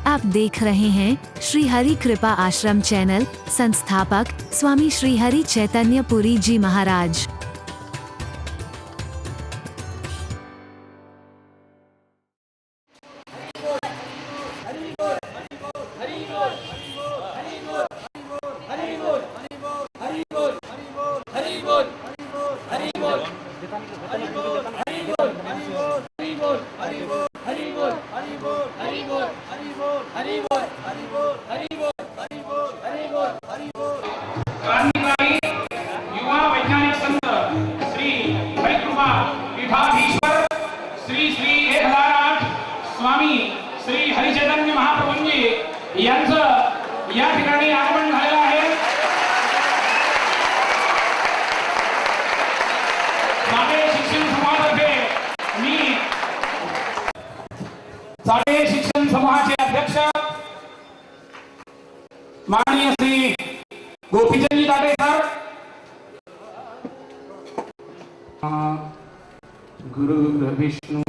आप देख रहे हैं श्री हरि कृपा आश्रम चैनल। संस्थापक स्वामी श्री हरि चैतन्य पुरी जी महाराज। युवा वैज्ञानिक संत श्री हरिकृपा पीठाधीश्वर श्री श्री 1008 स्वामी श्री हरिचैतन्य महाप्रभूंजी यांचं या ठिकाणी आगमन झालेलं आहे। साडे शिक्षण समूहातर्फे मी साडे शिक्षण समूहाचे अध्यक्ष माननीय श्री गोपीचंद जी दाटे सर, गुरुर्विष्णु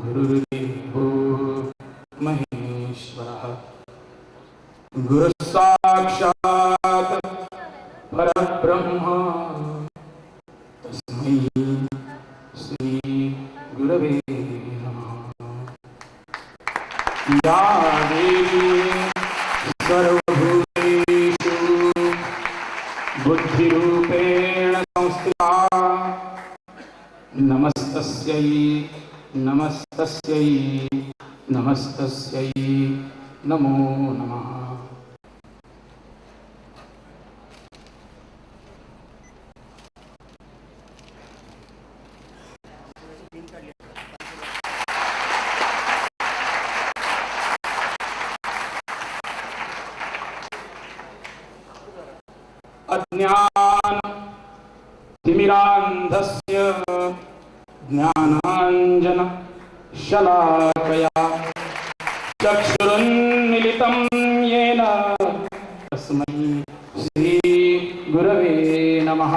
गुरुर्देवो महेश्वरः गुरुसाक्षात् परब्रह्म तस्मै श्री गुरवे नमः। या देवी सर्वभूतेषु बुद्धिरूपेण संस्थिता नमस्तस्यै नमस्तस्यै नमस्तस्यै नमो नमः। अज्ञान तिमिरान्धस्य ज्ञानाञ्जन शलाकया चक्षुरुन्मीलितं येन तस्मै श्री गुरवे नमः।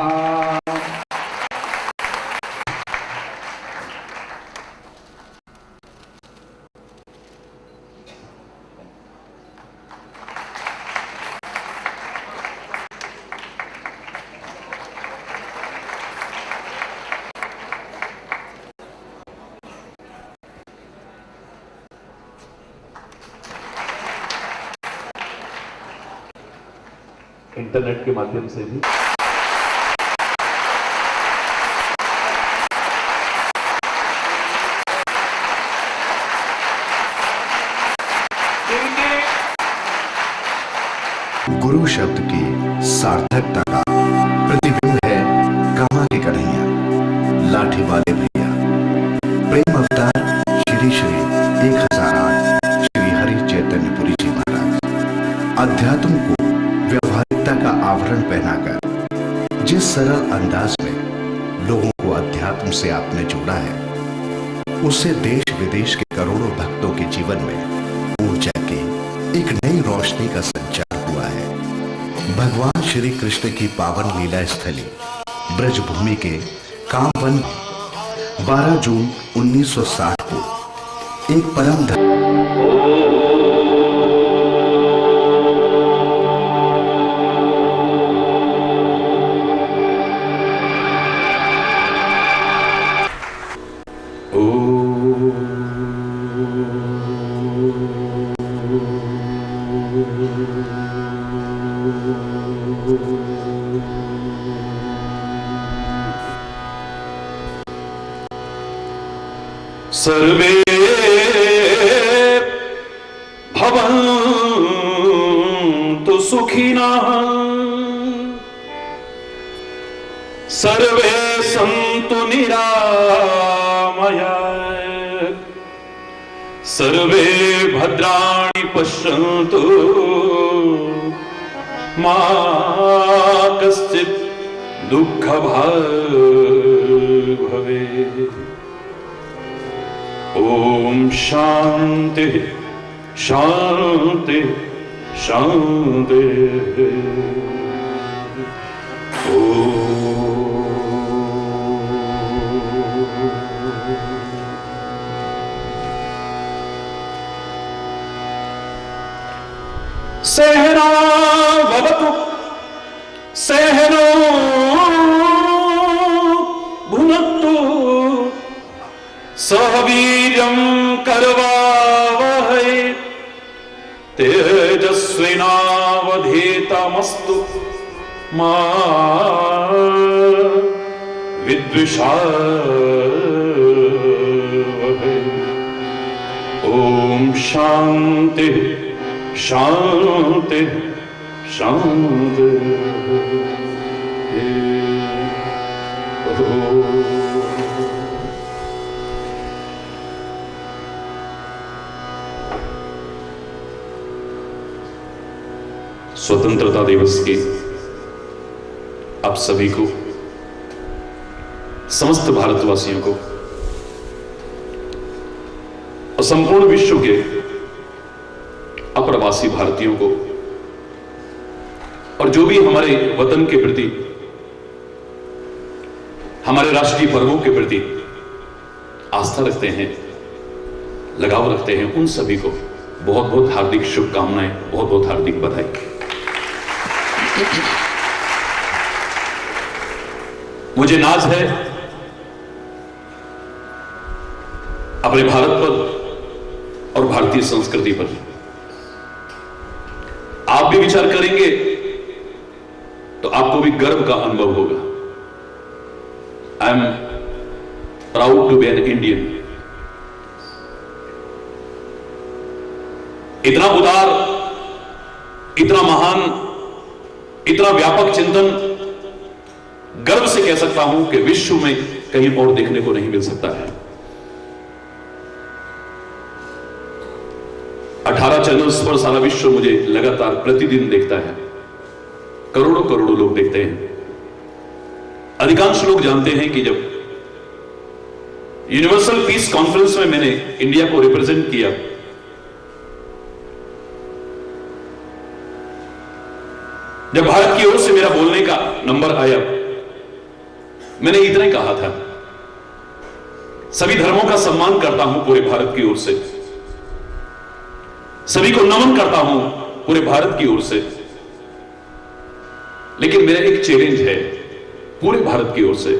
इंटरनेट के माध्यम से भी गुरु शब्द की सार्थकता का प्रतिबिंब है कामा के कन्हैया, लाठी वाले भैया, प्रेम अवतार श्री श्री 1008 श्री हरि चैतन्य पुरी जी महाराज। अध्यात्म को व्यवहारिकता का आवरण पहनाकर जिस सरल अंदाज में लोगों को अध्यात्म से आपने जोड़ा है, उससे देश विदेश के करोड़ों भक्तों के जीवन में ऊर्जा की एक नई रोशनी का संचार हुआ है। भगवान श्री कृष्ण की पावन लीला स्थली ब्रजभूमि के कामवन में 12 जून 1960 को एक परम सर्वे भवन्तु सुखिनः सर्वे सन्तु निरामयाः सर्वे भद्राणि पश्यन्तु मा कश्चित् दुःखभाग् भवेत्। ओम शांति शांति शांति। सहना भवतु सहनो भुनक्तु सह वीर्यं करवावहै तेजस्विनावधीतमस्तु मा विद्विषावहै। ओम शांति शांति शांति। स्वतंत्रता दिवस की आप सभी को, समस्त भारतवासियों को और संपूर्ण विश्व के अप्रवासी भारतीयों को और जो भी हमारे वतन के प्रति, हमारे राष्ट्रीय पर्वों के प्रति आस्था रखते हैं, लगाव रखते हैं, उन सभी को बहुत बहुत हार्दिक शुभकामनाएं, बहुत बहुत हार्दिक बधाई। मुझे नाज है अपने भारत पर और भारतीय संस्कृति पर। आप भी विचार करेंगे तो आपको भी गर्व का अनुभव होगा। I am proud to be an Indian. इतना उदार, इतना महान, इतना व्यापक चिंतन गर्व से कह सकता हूं कि विश्व में कहीं और देखने को नहीं मिल सकता है। 18 चैनल्स पर सारा विश्व मुझे लगातार प्रतिदिन देखता है, करोड़ों करोड़ों लोग देखते हैं। अधिकांश लोग जानते हैं कि जब यूनिवर्सल पीस कॉन्फ्रेंस में मैंने इंडिया को रिप्रेजेंट किया, जब भारत की ओर से मेरा बोलने का नंबर आया, मैंने इतना ही कहा था, सभी धर्मों का सम्मान करता हूं पूरे भारत की ओर से, सभी को नमन करता हूं पूरे भारत की ओर से, लेकिन मेरा एक चैलेंज है पूरे भारत की ओर से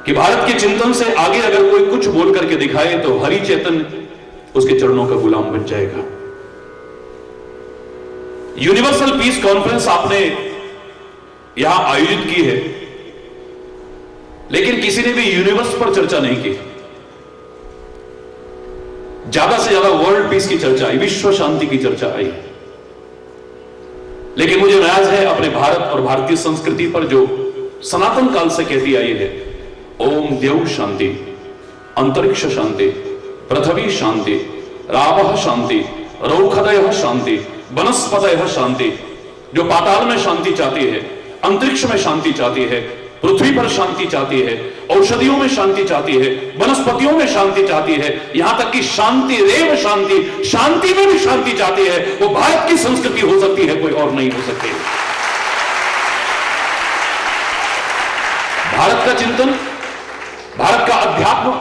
कि भारत के चिंतन से आगे अगर कोई कुछ बोल करके दिखाए तो हरि चैतन्य उसके चरणों का गुलाम बन जाएगा। यूनिवर्सल पीस कॉन्फ्रेंस आपने यहां आयोजित की है, लेकिन किसी ने भी यूनिवर्स पर चर्चा नहीं की। ज्यादा से ज्यादा वर्ल्ड पीस की चर्चा आई, विश्व शांति की चर्चा आई। लेकिन मुझे नाज है अपने भारत और भारतीय संस्कृति पर जो सनातन काल से कहती आई है, ओम देव शांति, अंतरिक्ष शांति, पृथ्वी शांति, रावः शांति, रौखदयः शांति, वनस्पतयः शांति। जो पाताल में शांति चाहती है, अंतरिक्ष में शांति चाहती है, पृथ्वी पर शांति चाहती है, औषधियों में शांति चाहती है, वनस्पतियों में शांति चाहती है, यहां तक कि शांति रेव शांति, शांति में भी शांति चाहती है, वो भारत की संस्कृति हो सकती है, कोई और नहीं हो सकती। भारत का चिंतन, भारत का अध्यात्म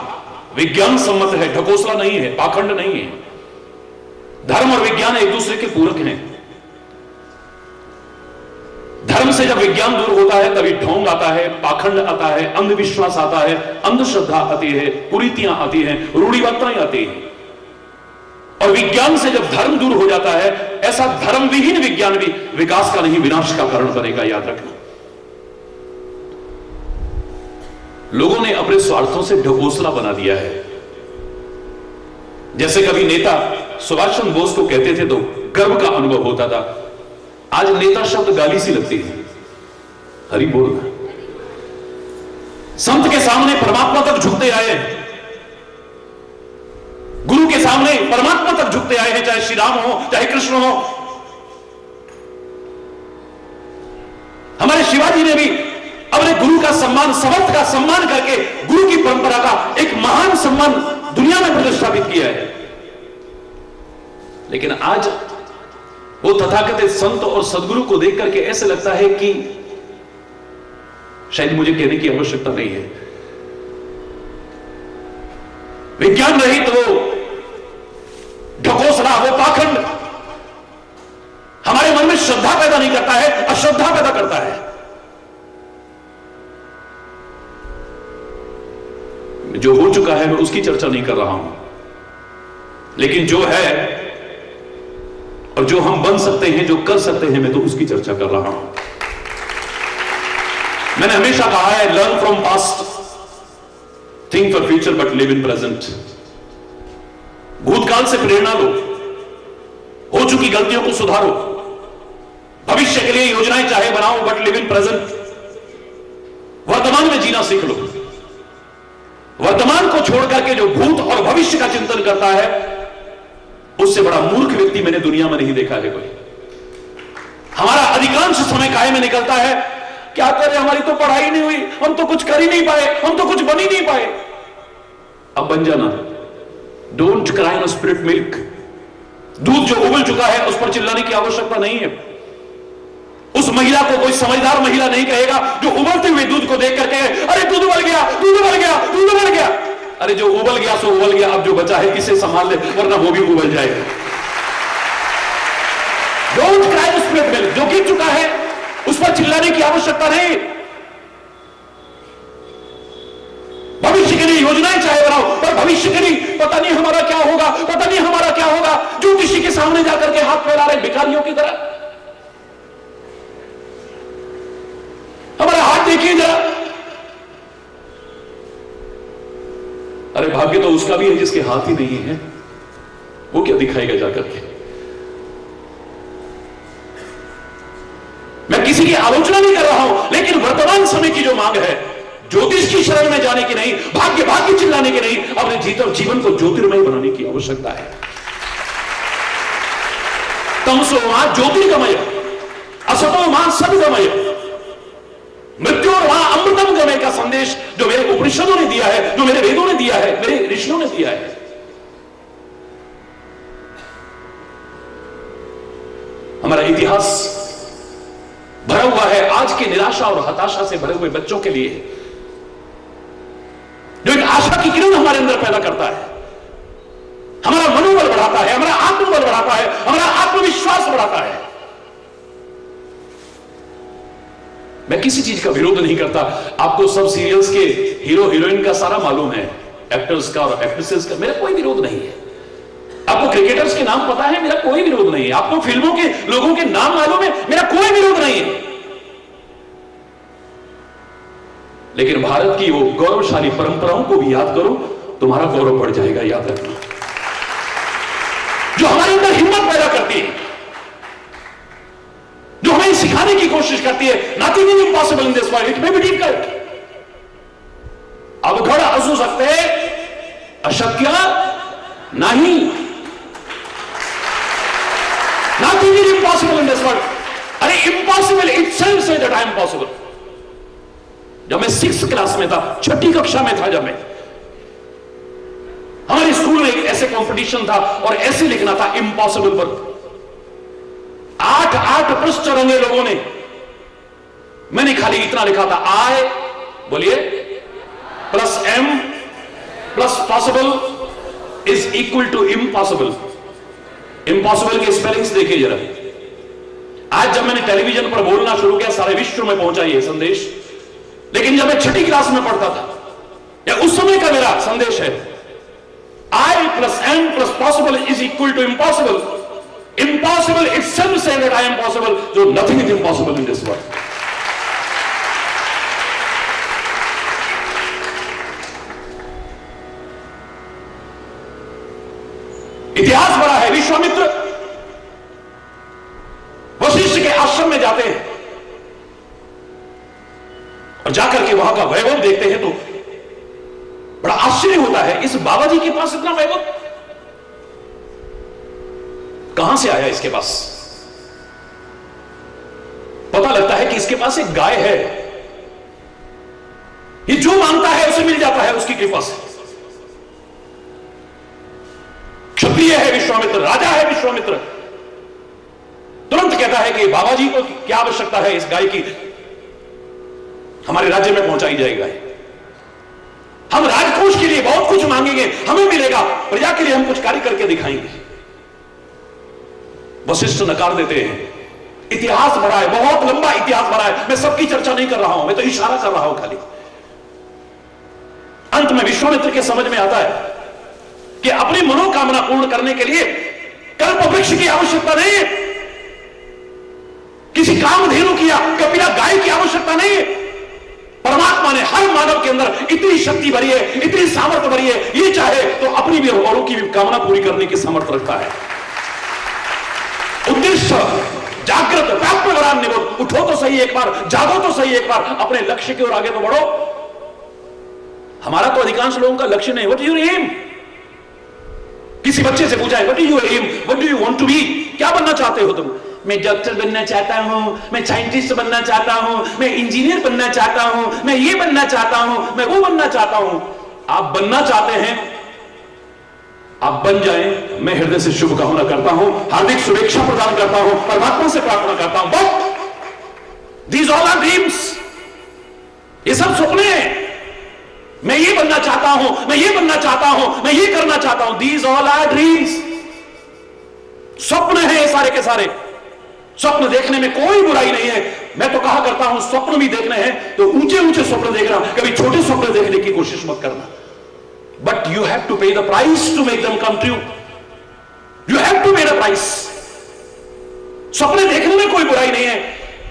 विज्ञान सम्मत है, ढकोसला नहीं है, पाखंड नहीं है। धर्म और विज्ञान एक दूसरे के पूरक हैं। धर्म से जब विज्ञान दूर होता है तभी ढोंग आता है, पाखंड आता है, अंधविश्वास आता है, अंधश्रद्धा आती है, कुरीतियां आती हैं, रूढ़िवादिताएं आती हैं। और विज्ञान से जब धर्म दूर हो जाता है, ऐसा धर्म विहीन विज्ञान भी विकास का नहीं विनाश का कारण बनेगा, याद रखना। लोगों ने अपने स्वार्थों से ढकोसला बना दिया है। जैसे कभी नेता सुभाष चंद्र बोस को कहते थे तो गर्व का अनुभव होता था, आज नेता शब्द गाली सी लगती है। हरि बोलना। संत के सामने परमात्मा तक झुकते आए हैं, गुरु के सामने परमात्मा तक झुकते आए हैं, चाहे श्री राम हो चाहे कृष्ण हो। हमारे शिवाजी ने भी अपने गुरु का सम्मान, समर्थ का सम्मान करके गुरु की परंपरा का एक महान सम्मान दुनिया में प्रतिष्ठापित किया है। लेकिन आज वो तथाकथित संत और सदगुरु को देख करके ऐसे लगता है कि शायद मुझे कहने की आवश्यकता नहीं है। विज्ञान रहित वो ढकोसला, वो पाखंड, जाता है। जो हो चुका है मैं उसकी चर्चा नहीं कर रहा हूं, लेकिन जो है और जो हम बन सकते हैं, जो कर सकते हैं, मैं तो उसकी चर्चा कर रहा हूं। मैंने हमेशा कहा है, learn from past, think for future but live in present. भूतकाल से प्रेरणा लो, हो चुकी गलतियों को सुधारो, भविष्य के लिए योजनाएं चाहे बनाओ बट लिव इन प्रेजेंट। वर्तमान में जीना सीख लो। वर्तमान को छोड़ करके जो भूत और भविष्य का चिंतन करता है, उससे बड़ा मूर्ख व्यक्ति मैंने दुनिया में नहीं देखा है कोई। हमारा अधिकांश समय काहे में निकलता है, क्या करें, हमारी तो पढ़ाई नहीं हुई, हम तो कुछ कर ही नहीं पाए, हम तो कुछ बन ही नहीं पाए। अब बन जाना। Don't cry on spirit milk. दूध जो उबल चुका है उस पर चिल्लाने की आवश्यकता नहीं है। उस महिला को कोई समझदार महिला नहीं कहेगा जो उबलते हुए दूध को देख करके, अरे दूध उबल गया, दूध उबल गया, दूध उबल गया। अरे जो उबल गया सो उबल गया, अब जो बचा है इसे संभाल ले, वरना वो भी उबल जाएगा। Don't cry on spirit milk. जो गिर चुका है उस पर चिल्लाने की आवश्यकता नहीं। भविष्य के लिए योजनाएं चाहे बनाओ, पर भविष्य के लिए पता नहीं हमारा क्या होगा, पता नहीं हमारा क्या होगा। जो किसी के सामने जाकर के हाथ फैला रहे भिखारियों की तरह। हमारा हाथ देखिए जरा। अरे भाग्य तो उसका भी है जिसके हाथ ही नहीं है, वो क्या दिखाएगा जाकर के। मैं किसी की आलोचना नहीं कर रहा हूं, लेकिन वर्तमान समय की जो मांग है, ज्योतिष की शरण में जाने की नहीं, भाग्य चिल्लाने की नहीं, अपने जीवन को ज्योतिर्मय बनाने की आवश्यकता है। तमसो मां ज्योतिर्गमय, असतो मां सद्गमय, मृत्यु और वहां अमृतम गमय का संदेश जो मेरे उपनिषदों ने दिया है, जो मेरे वेदों ने दिया है, मेरे ऋषियों ने दिया है। हमारा इतिहास भरा हुआ है आज की निराशा और हताशा से भरे हुए बच्चों के लिए, जो एक आशा की किरण हमारे अंदर पैदा करता है, हमारा मनोबल बढ़ाता है, हमारा आत्मबल बढ़ाता है, हमारा आत्मविश्वास बढ़ाता है। मैं किसी चीज का विरोध नहीं करता। आपको सब सीरियल्स के हीरो हीरोइन का सारा मालूम है, एक्टर्स का और एक्ट्रेसेस का, मेरा कोई विरोध नहीं है। आपको क्रिकेटर्स के नाम पता है, मेरा कोई विरोध नहीं है। आपको फिल्मों के लोगों के नाम मालूम है, मेरा कोई विरोध नहीं है। लेकिन भारत की वो गौरवशाली परंपराओं को भी याद करो, तुम्हारा गौरव बढ़ जाएगा, याद रखना। जो हमारे अंदर हिम्मत पैदा करती है, जो हमें सिखाने की कोशिश करती है, nothing is impossible in this world, it may be difficult. अब घड़ा असू सकते अशक्य नहीं, nothing is impossible in this world. अरे impossible itself say that I am possible. जब मैं 6th क्लास में था, 6ठी कक्षा में था, जब मैं, हमारे स्कूल में एक ऐसे कंपटीशन था और ऐसे लिखना था इम्पॉसिबल पर 8 पृष्ठ रंगे लोगों ने। मैंने खाली इतना लिखा था, आई बोलिए plus M plus possible is equal to impossible. Impossible के स्पेलिंग्स देखिए जरा। आज जब मैंने टेलीविजन पर बोलना शुरू किया, सारे विश्व में पहुंचा यह संदेश। लेकिन जब मैं 6ठी क्लास में पढ़ता था, या उस समय का मेरा संदेश है, I plus M plus possible is equal to impossible. Impossible itself say that I am possible, so nothing is impossible in this world. इतिहास बड़ा है। विश्वामित्र वशिष्ठ के आश्रम में जाते हैं और जाकर के वहां का वैभव देखते हैं तो बड़ा आश्चर्य होता है, इस बाबा जी के पास इतना वैभव कहां से आया इसके पास? पता लगता है कि इसके पास एक गाय है। ये जो मांगता है उसे मिल जाता है उसकी कृपा से। क्षत्रिय है विश्वामित्र, राजा है विश्वामित्र। तुरंत कहता है कि बाबा जी को क्या आवश्यकता है इस गाय की, हमारे राज्य में पहुंचाई जाएगी गाय। हम राजकोष के लिए बहुत कुछ मांगेंगे, हमें मिलेगा, प्रजा के लिए हम कुछ कार्य करके दिखाएंगे। वशिष्ठ नकार देते हैं, इतिहास भरा है, बहुत लंबा इतिहास भरा है। मैं सबकी चर्चा नहीं कर रहा हूं, मैं तो इशारा कर रहा हूं खाली। अंत में विश्वामित्र के समझ में आता है कि अपनी मनोकामना पूर्ण करने के लिए कल्प वृक्ष की आवश्यकता नहीं है, किसी कामधेनु की या कपिला गाय की आवश्यकता नहीं है। परमात्मा ने हर मानव के अंदर इतनी शक्ति भरी है, इतनी सामर्थ्य भरी है, ये चाहे तो अपनी भी औरों की भी कामना पूरी करने की सामर्थ्य रखता है। उद्देश्य जागृत प्राप्त वरान निबोध, उठो तो सही एक बार, जागो तो सही एक बार, अपने लक्ष्य की ओर आगे तो बढ़ो। हमारा तो अधिकांश लोगों का लक्ष्य नहीं। What is your aim? किसी बच्चे से पूछा है what is your aim, what do you want to be, क्या बनना चाहते हो तुम? मैं डॉक्टर बनना चाहता हूं, मैं साइंटिस्ट बनना चाहता हूं, मैं इंजीनियर बनना चाहता हूं, मैं ये बनना चाहता हूं, मैं वो बनना चाहता हूं। आप बनना चाहते हैं, आप बन जाएं, मैं हृदय से शुभकामना करता हूं, हार्दिक शुभेच्छा प्रदान करता हूं, परमात्मा से प्रार्थना करता हूं। But these all are dreams, ये सब सपने हैं। मैं ये बनना चाहता हूं, मैं ये बनना चाहता हूं, मैं ये करना चाहता हूं। दीज ऑल आर ड्रीम्स, स्वप्न है ये सारे के सारे। स्वप्न देखने में कोई बुराई नहीं है। मैं तो कहा करता हूं स्वप्न भी देखने हैं तो ऊंचे ऊंचे स्वप्न देखना, कभी छोटे स्वप्न देखने की कोशिश मत करना। But you have to pay the price to make them come true. You have to pay the price. स्वप्न देखने में कोई बुराई नहीं है,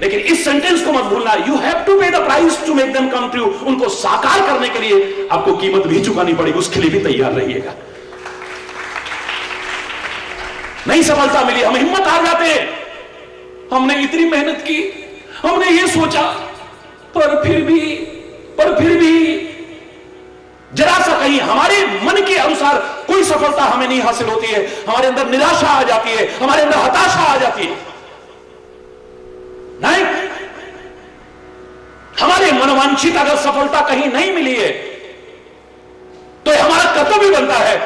लेकिन इस सेंटेंस को मत भूलना, you have to pay the price to make them come true. उनको साकार करने के लिए आपको कीमत भी चुकानी पड़ेगी, उसके लिए भी तैयार रहिएगा। नहीं सफलता मिली, हम हिम्मत हार जाते हैं। हमने इतनी मेहनत की, हमने ये सोचा, पर फिर भी जरा सा कहीं हमारे मन के अनुसार कोई सफलता हमें नहीं हासिल होती है। हमारे अंदर निराशा आ जाती है, हमारे अंदर हताशा आ जाती है। नहीं, हमारे मनोवांछित अगर सफलता कहीं नहीं मिली है तो हमारा कर्तव्य बनता है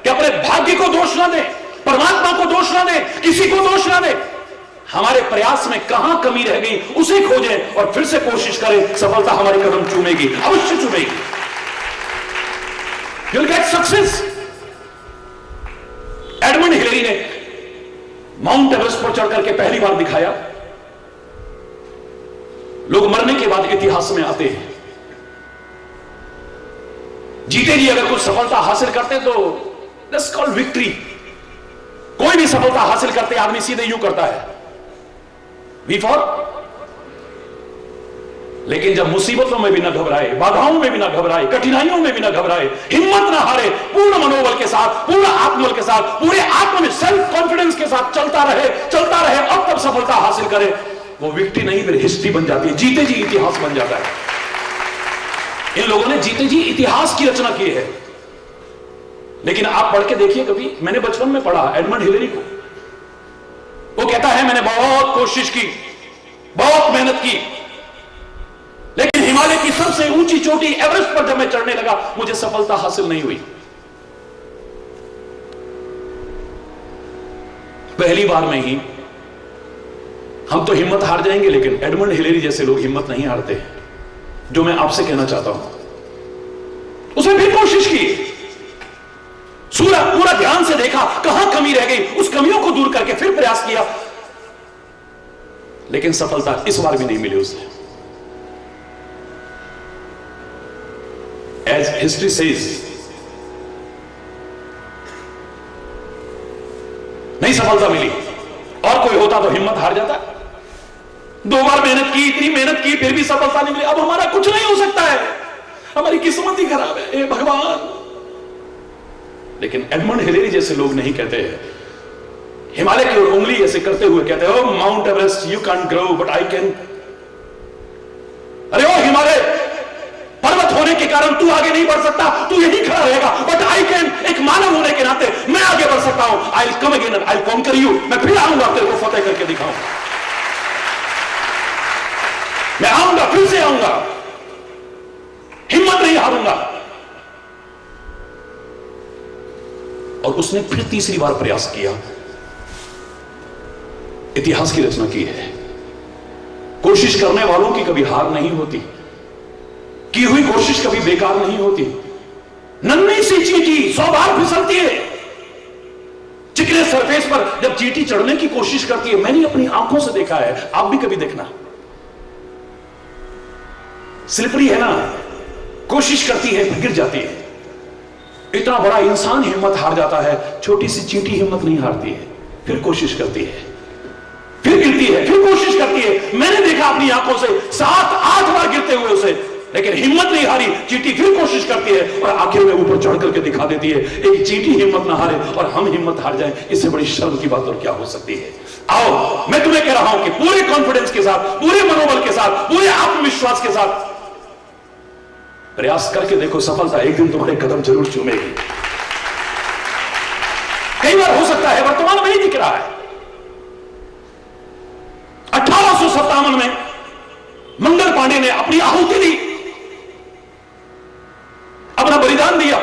कि अपने भाग्य को दोष ना दें, परमात्मा को दोष ना दें, किसी को दोष ना दें। हमारे प्रयास में कहां कमी रह गई उसे खोजें और फिर से कोशिश करें। सफलता हमारे कदम चूमेगी, अवश्य चूमेगी। You'll get success। Edmund Hillary ने माउंट एवरेस्ट पर चढ़कर के पहली बार दिखाया। लोग मरने के बाद इतिहास में आते हैं। जीते जी अगर कुछ सफलता हासिल करते तो that's called victory। कोई भी सफलता हासिल करते आदमी सीधे यूं करता है, वी फॉर। लेकिन जब मुसीबतों में भी ना घबराए, बाधाओं में भी ना घबराए, कठिनाइयों में भी ना घबराए, हिम्मत ना हारे, पूर्ण मनोबल के साथ, पूर्ण आत्मबल के साथ, पूरे आत्म में सेल्फ कॉन्फिडेंस के साथ चलता रहे और तब सफलता हासिल करे, वो विक्ट्री नहीं फिर हिस्ट्री बन जाती है, जीते जी इतिहास बन जाता है। इन लोगों ने जीते जी इतिहास की रचना की है। लेकिन आप पढ़ के देखिए, कभी मैंने बचपन में पढ़ा एडमंड हिलेरी को, वो कहता है मैंने बहुत कोशिश की, बहुत मेहनत की, लेकिन हिमालय की सबसे ऊंची चोटी एवरेस्ट पर जब मैं चढ़ने लगा मुझे सफलता हासिल नहीं हुई। पहली बार में ही हम तो हिम्मत हार जाएंगे, लेकिन एडमंड हिलेरी जैसे लोग हिम्मत नहीं हारते। जो मैं आपसे कहना चाहता हूं, उसने फिर कोशिश की, पूरा ध्यान से देखा कहां कमी रह गई, उस कमियों को दूर करके फिर प्रयास किया, लेकिन सफलता इस बार भी नहीं मिली उसे। As history says, नहीं सफलता मिली। और कोई होता तो हिम्मत हार जाता। 2 बार मेहनत की, इतनी मेहनत की, फिर भी सफलता नहीं मिली। अब हमारा कुछ नहीं हो सकता है, हमारी किस्मत ही खराब है, हे भगवान। लेकिन एडमंड हिलेरी जैसे लोग नहीं कहते हैं, हिमालय की ओर उंगली ऐसे करते हुए कहते हो mount Everest you can grow but I can. अरे ओ हिमालय, पर्वत होने के कारण तू आगे नहीं बढ़ सकता, तू यहीं खड़ा रहेगा, बट आई कैन। एक मानव होने के नाते मैं आगे बढ़ सकता हूं। I will come again, I will conquer you. मैं फिर आऊंगा, तेरे को फतेह करके दिखाऊंगा। मैं आऊंगा, फिर से आऊंगा, हिम्मत नहीं हारूंगा। और उसने फिर तीसरी बार प्रयास किया, इतिहास की रचना की है। कोशिश करने वालों की कभी हार नहीं होती, की हुई कोशिश कभी बेकार नहीं होती। नन्ही सी चींटी 100 बार फिसलती है, चिकने सरफेस पर जब चींटी चढ़ने की कोशिश करती है, मैंने अपनी आंखों से देखा है, आप भी कभी देखना। स्लिपरी है ना, कोशिश करती है फिर गिर जाती है। इतना बड़ा इंसान हिम्मत हार जाता है, छोटी सी चींटी हिम्मत नहीं हारती है, फिर कोशिश करती है, फिर गिरती है, फिर कोशिश करती है। मैंने देखा अपनी आंखों से 7-8 बार गिरते हुए उसे, लेकिन हिम्मत नहीं हारी। चींटी फिर कोशिश करती है और आखिर में ऊपर चढ़ करके दिखा देती है। एक चींटी हिम्मत ना हारे और हम हिम्मत हार जाएं, इससे बड़ी शर्म की बात और क्या हो सकती है। आओ, मैं तुम्हें कह रहा हूं कि पूरे कॉन्फिडेंस के साथ, पूरे मनोबल के साथ, पूरे आत्मविश्वास के साथ प्रयास करके देखो, सफलता एक दिन तुम्हारे कदम जरूर चूमेगी। कई बार हो सकता है वर्तमान में ही दिख रहा है। 1857 में मंगल पांडे ने अपनी आहुति दी, अपना बलिदान दिया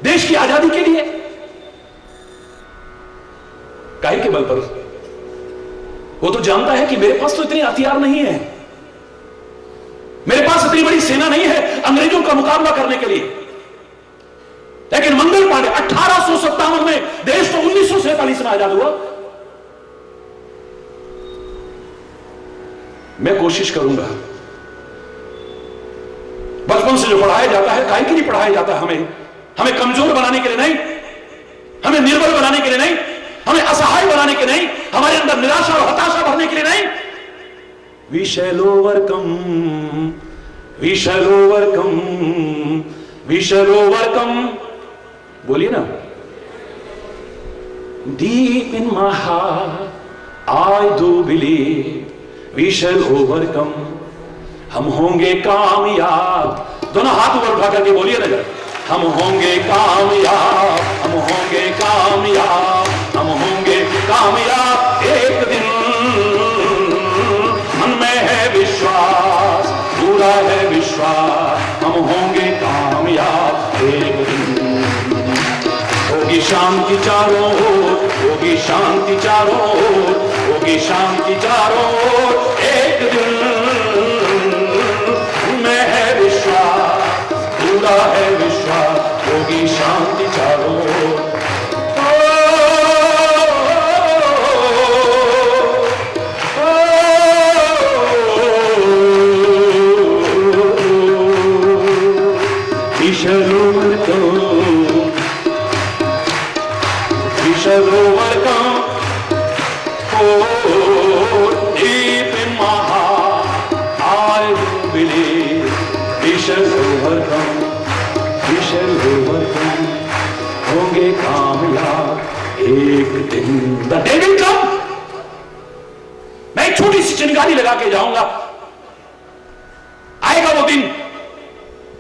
देश की आजादी के लिए। काहे के बल पर? वो तो जानता है कि मेरे पास तो इतने हथियार नहीं है, मेरे पास इतनी बड़ी सेना नहीं है अंग्रेजों का मुकाबला करने के लिए। लेकिन मंगल पांडे 1857 में, देश तो 1947 में आजाद हुआ। मैं कोशिश करूंगा, बचपन से जो पढ़ाया जाता है, काहे के लिए पढ़ाया जाता है हमें कमजोर बनाने के लिए नहीं, हमें निर्बल बनाने के लिए नहीं, हमें असहाय बनाने के नहीं, हमारे अंदर निराशा और हताशा भरने के लिए नहीं। We shall overcome, we shall overcome, we shall overcome. बोलिए ना। Deep in my heart, I do believe we shall overcome. हम होंगे कामयाब। दोनों हाथ ऊपर उठा करके बोलिए ना जरा, हम होंगे कामयाब, हम होंगे कामयाब, हम होंगे कामयाब एक दिन। मन में है विश्वास, पूरा है विश्वास, हम होंगे कामयाब एक दिन। होगी शांति चारों ओर, होगी शांति चारों ओर, होगी शांति चारों ओर एक दिन। में है विश्वास, पूरा है विश्वास, होगी शांति चारों ओर। होंगे कामयाब एक दिन। The day will come. मैं एक छोटी सी चिंगारी लगा के जाऊंगा, आएगा वो दिन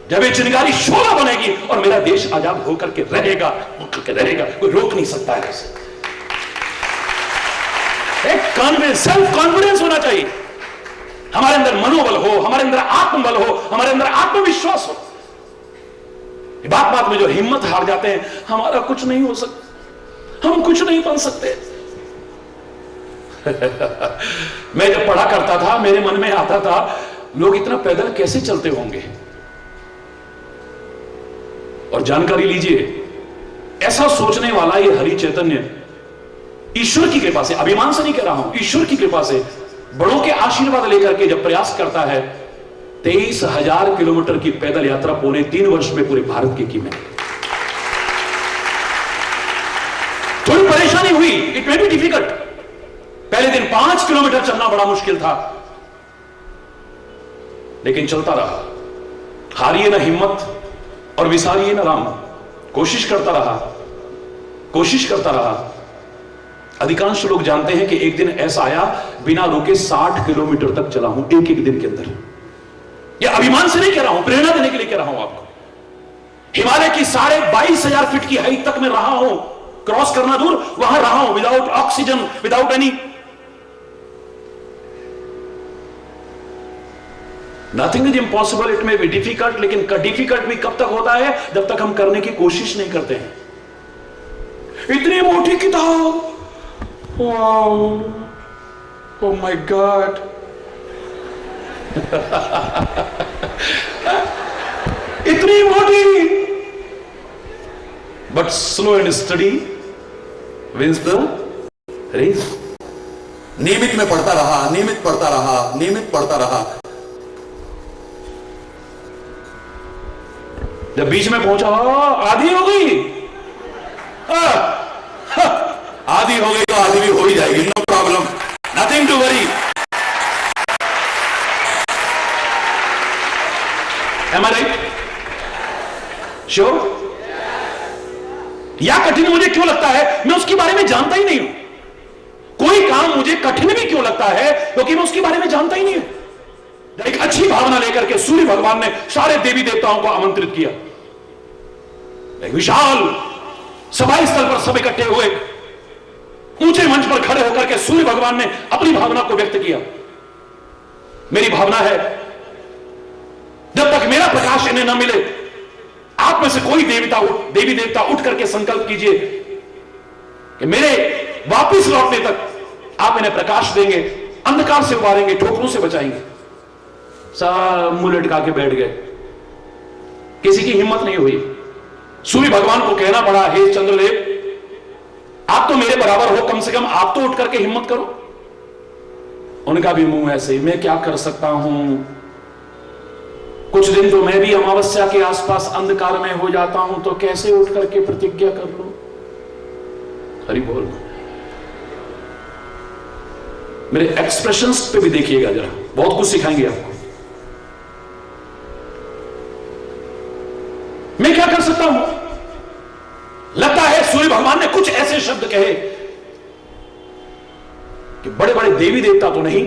जब ये चिंगारी शोला बनेगी और मेरा देश आजाद होकर के रहेगा, कोई रोक नहीं सकता है इसे। एक कॉन्फिडेंस, सेल्फ कॉन्फिडेंस होना चाहिए, हमारे अंदर मनोबल हो, हमारे अंदर आत्मबल हो, हमारे अंदर आत्मविश्वास हो। बात बात में जो हिम्मत हार जाते हैं, हमारा कुछ नहीं हो सकता, हम कुछ नहीं बन सकते। मैं जब पढ़ा करता था, मेरे मन में आता था, लोग इतना पैदल कैसे चलते होंगे। और जानकारी लीजिए, ऐसा सोचने वाला ये हरि चैतन्य ईश्वर की कृपा से, अभिमान से नहीं कह रहा हूं, ईश्वर की कृपा से, बड़ों के आशीर्वाद लेकर के जब प्रयास करता है, 23,000 किलोमीटर की पैदल यात्रा पौने 3 वर्ष में पूरे भारत की मैंने। थोड़ी परेशानी हुई, इट मे बी डिफिकल्ट। पहले दिन 5 किलोमीटर चलना बड़ा मुश्किल था, लेकिन चलता रहा। हारिए ना हिम्मत और विसारिए ना राम। कोशिश करता रहा, कोशिश करता रहा। अधिकांश लोग जानते हैं कि एक दिन ऐसा आया, बिना रुके 60 किलोमीटर तक चला हूं एक दिन के अंदर। यह अभिमान से नहीं कह रहा हूं, प्रेरणा देने के लिए कह रहा हूं आपको। हिमालय की 22,500 फीट की हाइट तक मैं रहा हूं, क्रॉस करना दूर, वहां रहा हूं, without oxygen, without any. Nothing is impossible, it may be difficult, लेकिन डिफिकल्ट भी कब तक होता है, जब तक हम करने की कोशिश नहीं करते हैं। इतनी मोटी किताब, वाओ, ओ माय गॉड, इतनी मोटी, but slow and steady wins the race. नियमित में पढ़ता रहा, नियमित पढ़ता रहा, नियमित पढ़ता रहा। जब बीच में पहुंचा, आधी हो गई, आधी हो गई तो आधी भी हो ही जाएगी, no problem, nothing to worry. Am I right? Sure? या कठिन मुझे क्यों लगता है? मैं उसके बारे में जानता ही नहीं हूं। कोई काम मुझे कठिन भी क्यों लगता है? क्योंकि मैं उसके बारे में जानता ही नहीं हूं। एक अच्छी भावना लेकर के सूर्य भगवान ने सारे देवी देवताओं को आमंत्रित किया। एक विशाल सभा स्थल पर सब इकट्ठे हुए, ऊंचे मंच पर खड़े होकर के सूर्य भगवान ने अपनी भावना को व्यक्त किया। मेरी भावना है, जब तक मेरा प्रकाश इन्हें न मिले, आप में से कोई देवी देवता उठ करके संकल्प कीजिए कि मेरे वापिस लौटने तक आप इन्हें प्रकाश देंगे, अंधकार से उबारेंगे, ठोकरों से बचाएंगे। सब मुंह लटका के बैठ गए, किसी की हिम्मत नहीं हुई। सूर्य भगवान को कहना पड़ा, हे चंद्रदेव, आप तो मेरे बराबर हो, कम से कम आप तो उठ करके हिम्मत करो। उनका भी मुंह ऐसे ही, मैं क्या कर सकता हूं, कुछ दिन तो मैं भी अमावस्या के आसपास अंधकार में हो जाता हूं, तो कैसे उठ करके प्रतिज्ञा कर लूं। हरि बोल। मेरे एक्सप्रेशंस पे भी देखिएगा जरा, बहुत कुछ सिखाएंगे आपको। मैं क्या कर सकता हूं? लगता है सूर्य भगवान ने कुछ ऐसे शब्द कहे कि बड़े बड़े देवी देवता तो नहीं,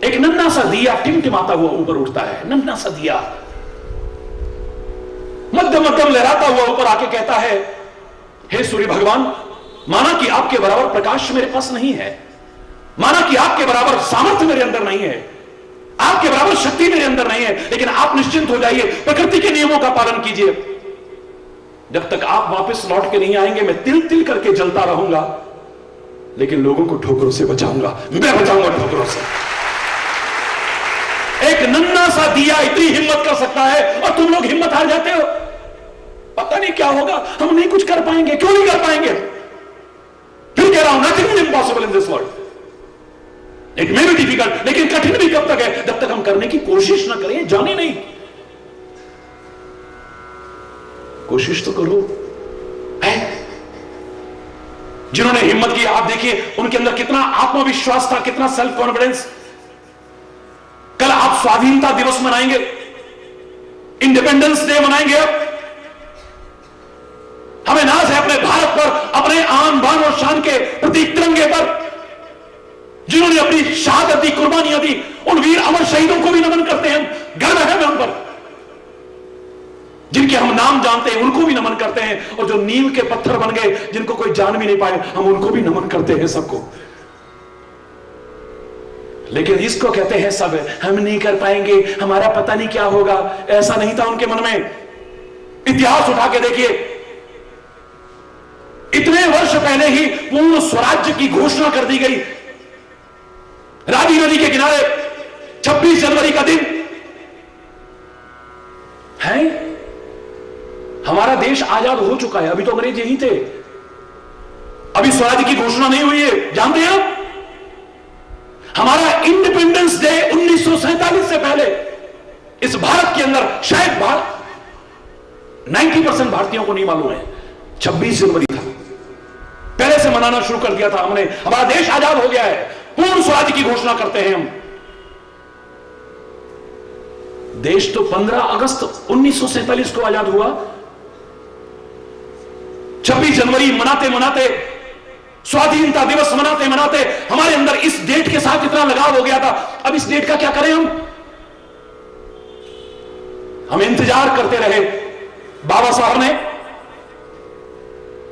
एक नन्हा सा दिया टिमटिमाता हुआ ऊपर उठता है, नन्हा सा दिया मध्यम मध्यम लहराता हुआ ऊपर आके कहता है, हे सूर्य भगवान, माना कि आपके बराबर प्रकाश मेरे पास नहीं है, माना कि आपके बराबर सामर्थ्य मेरे अंदर नहीं है, आपके बराबर शक्ति मेरे अंदर नहीं है, लेकिन आप निश्चिंत हो जाइए, प्रकृति के नियमों का पालन कीजिए। जब तक आप वापस लौट के नहीं आएंगे, मैं तिल तिल करके जलता रहूंगा, लेकिन लोगों को ठोकरों से बचाऊंगा, मैं बचाऊंगा ठोकरों से। एक नन्हा सा दिया इतनी हिम्मत कर सकता है, और तुम लोग हिम्मत हार जाते हो। पता नहीं क्या होगा, हम नहीं कुछ कर पाएंगे। क्यों नहीं कर पाएंगे? फिर कह रहा हूं, nothing is impossible in this world. It may be difficult, लेकिन कठिन भी कब तक है? जब तक हम करने की कोशिश ना करें, जाने नहीं। कोशिश तो करो। जिन्होंने हिम्मत की, आप देखिए उनके अंदर कितना आत्मविश्वास था, कितना सेल्फ कॉन्फिडेंस। कल आप स्वाधीनता दिवस मनाएंगे, इंडिपेंडेंस डे मनाएंगे। अब हमें नाज है अपने भारत पर, अपने आन बान और शान के प्रतीक तिरंगे पर। जिन्होंने अपनी शहादत दी, कुर्बानियां दी, उन वीर अमर शहीदों को भी नमन करते हैं, गर्व है हमें उन पर। जिनके हम नाम जानते हैं उनको भी नमन करते हैं, और जो नीम के पत्थर बन गए, जिनको कोई जान भी नहीं पाए, हम उनको भी नमन करते हैं सबको। लेकिन इसको कहते हैं सब हम नहीं कर पाएंगे, हमारा पता नहीं क्या होगा। ऐसा नहीं था उनके मन में। इतिहास उठा के देखिए, इतने वर्ष पहले ही पूर्ण स्वराज्य की घोषणा कर दी गई। रावी नदी के किनारे 26 जनवरी का दिन है। हमारा देश आजाद हो चुका है, अभी तो अंग्रेज यही थे, अभी स्वराज्य की घोषणा नहीं हुई है। जानते हैं आप, हमारा इंडिपेंडेंस डे 1947 से पहले इस भारत के अंदर शायद 90% भारतीयों को नहीं मालूम है, 26 जनवरी था। पहले से मनाना शुरू कर दिया था हमने। हमारा देश आजाद हो गया है, पूर्ण स्वराज्य की घोषणा करते हैं हम। देश तो 15 अगस्त 1947 को आजाद हुआ। 26 जनवरी मनाते मनाते, स्वाधीनता दिवस मनाते मनाते हमारे अंदर इस डेट के साथ इतना लगाव हो गया था। अब इस डेट का क्या करें हम इंतजार करते रहे। बाबा साहब ने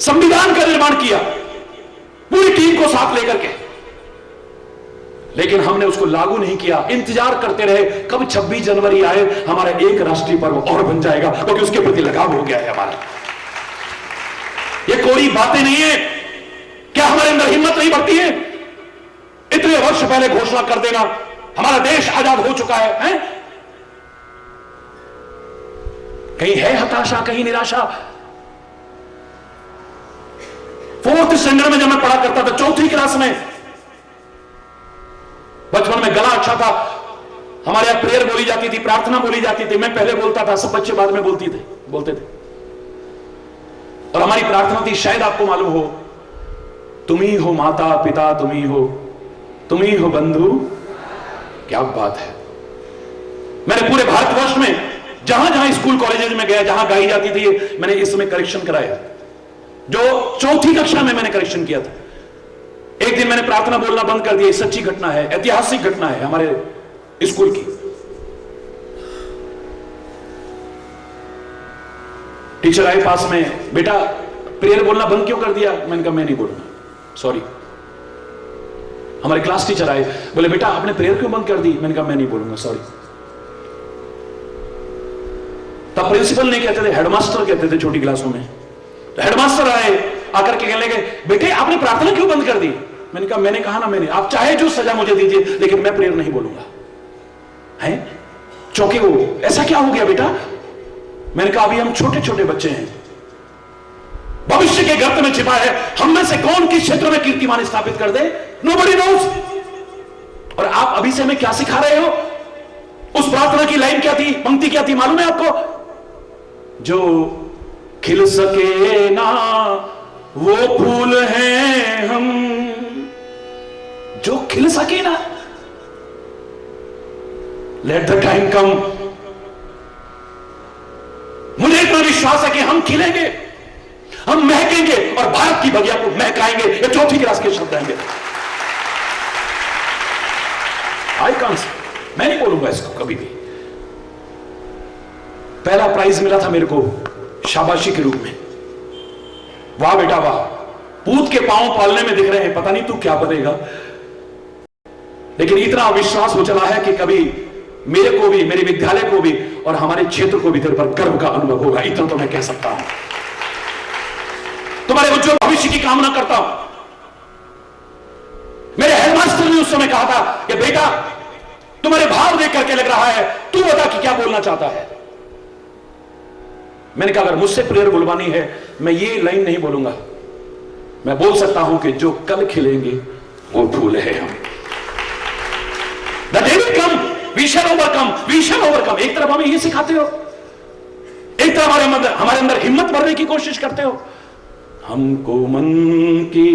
संविधान का निर्माण किया पूरी टीम को साथ लेकर के, लेकिन हमने उसको लागू नहीं किया। इंतजार करते रहे कब 26 जनवरी आए, हमारा एक राष्ट्रीय पर्व और बन जाएगा, क्योंकि उसके प्रति लगाव हो गया है हमारा। ये कोई बातें नहीं है। क्या हमारे अंदर हिम्मत नहीं बढ़ती है? इतने वर्ष पहले घोषणा कर देना, हमारा देश आजाद हो चुका है? कहीं है हताशा, कहीं निराशा। 4th स्टैंडर्ड में जब मैं पढ़ा करता था, 4थी क्लास में, बचपन में गला अच्छा था, हमारे यहां प्रेयर बोली जाती थी, प्रार्थना बोली जाती थी, मैं पहले बोलता था, सब बच्चे बाद में बोलते थे। और हमारी प्रार्थना थी, शायद आपको मालूम हो, तुम ही हो माता पिता, तुम ही हो बंधु। क्या बात है। मैंने पूरे भारतवर्ष में जहां जहां स्कूल कॉलेजेस में गया, जहां गाई जाती थी, मैंने इसमें करेक्शन कराया। जो 4थी कक्षा में मैंने करेक्शन किया था, एक दिन मैंने प्रार्थना बोलना बंद कर दिया। सच्ची घटना है, ऐतिहासिक घटना है हमारे स्कूल की। टीचर आए पास में, बेटा प्रेयर बोलना बंद क्यों कर दिया? मैंने कहा मैं नहीं बोलूंगा, सॉरी। हमारे क्लास टीचर आए, बोले बेटा आपने प्रेयर क्यों बंद कर दी? मैंने कहा मैं नहीं बोलूंगा, सॉरी। तब प्रिंसिपल नहीं कहते थे, हेडमास्टर कहते थे छोटी क्लासों में। तो हेडमास्टर आए, आकर के कहने लगे, बेटे आपने प्रार्थना क्यों बंद कर दी? मैंने कहा मैंने कहा ना, मैंने, आप चाहे जो सजा मुझे दीजिए, लेकिन मैं प्रेयर नहीं बोलूंगा। हैं? चौंके वो, ऐसा क्या हो गया बेटा? मैंने कहा अभी हम छोटे छोटे बच्चे हैं, भविष्य के गर्त में छिपा है, हम में से कौन किस क्षेत्र में कीर्तिमान स्थापित कर दे, नोबडी नोज। और आप अभी से हमें क्या सिखा रहे हो? उस प्रार्थना की लाइन क्या थी, पंक्ति क्या थी मालूम है आपको? जो खिल सके ना वो फूल हैं हम, जो खिल सके ना, लेट द टाइम कम। मुझे इतना विश्वास है कि हम खिलेंगे, हम महकेंगे और भारत की बगिया को महकाएंगे। ये 4थी क्लास के शब्द आएंगे। आई कांट, मैं नहीं बोलूंगा इसको कभी भी। पहला प्राइज मिला था मेरे को शाबाशी के रूप में। वाह बेटा वाह, पूत के पांव पालने में दिख रहे हैं, पता नहीं तू क्या बनेगा। लेकिन इतना विश्वास हो चला है कि कभी मेरे को भी, मेरे विद्यालय को भी और हमारे क्षेत्र को भी तेरे पर गर्व का अनुभव होगा, इतना तो मैं कह सकता हूं। तुम्हारे उज्जवल भविष्य की कामना करता हूं। मेरे हेडमास्टर ने उस समय कहा था कि बेटा तुम्हारे भाव देख करके लग रहा है, तू बता कि क्या बोलना चाहता है। मैंने कहा अगर मुझसे प्रेयर बुलवानी है, मैं ये लाइन नहीं बोलूंगा, मैं बोल सकता हूं कि जो कल खिलेंगे वो फूल है हम। The day will come, we shall overcome, we shall overcome। एक तरफ हमें ये सिखाते हो, एक तरफ हमारे अंदर हिम्मत भरने की कोशिश करते हो। हमको मन की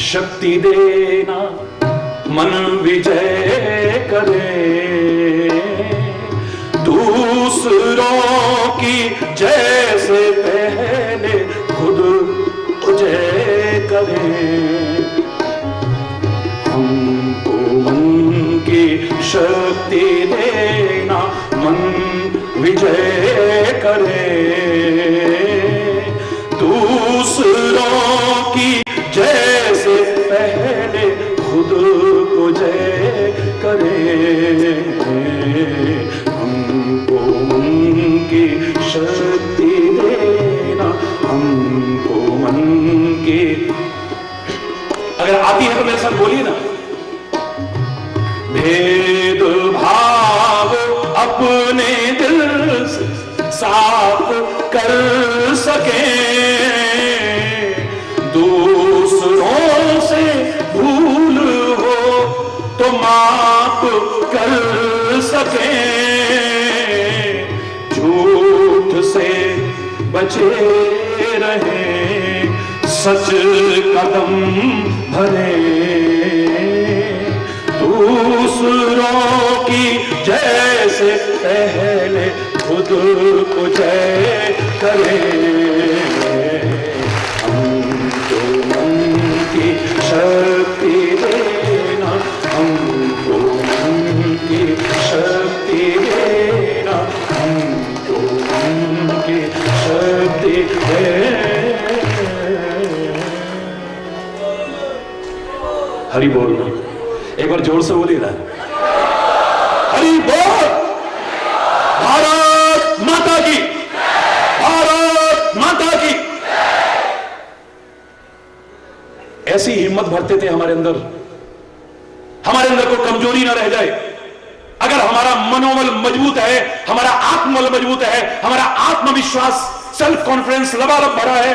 शक्ति देना, मन विजय करे, दूसरों की जैसे पहले खुद जय करे। हमको मन की शक्ति देना, मन विजय करे, दूसरों की जैसे पहले खुद को जय करे। हमको मन की शक्ति देना, हमको मन की, अगर आती है तो मेरे साथ बोलिए ना। भेद भाव अपने दिल से साफ कर सके, दूसरों से भूल हो तो माफ कर सके, झूठ से बचे रहे, सच कदम भरे, दूसरों की जैसे पहले खुद को जय करे। हमको मन की शक्ति देना, हमको मन की शक्ति देना, हमको मन की शक्ति देना। हरि बोल, एक बार जोर से बोलिए ना, हरि बोल। भारत माता की, भारत माता की। ऐसी हिम्मत भरते थे हमारे अंदर कोई कमजोरी ना रह जाए। अगर हमारा मनोबल मजबूत है, हमारा आत्मबल मजबूत है, हमारा आत्मविश्वास, सेल्फ कॉन्फिडेंस लबालब भरा है,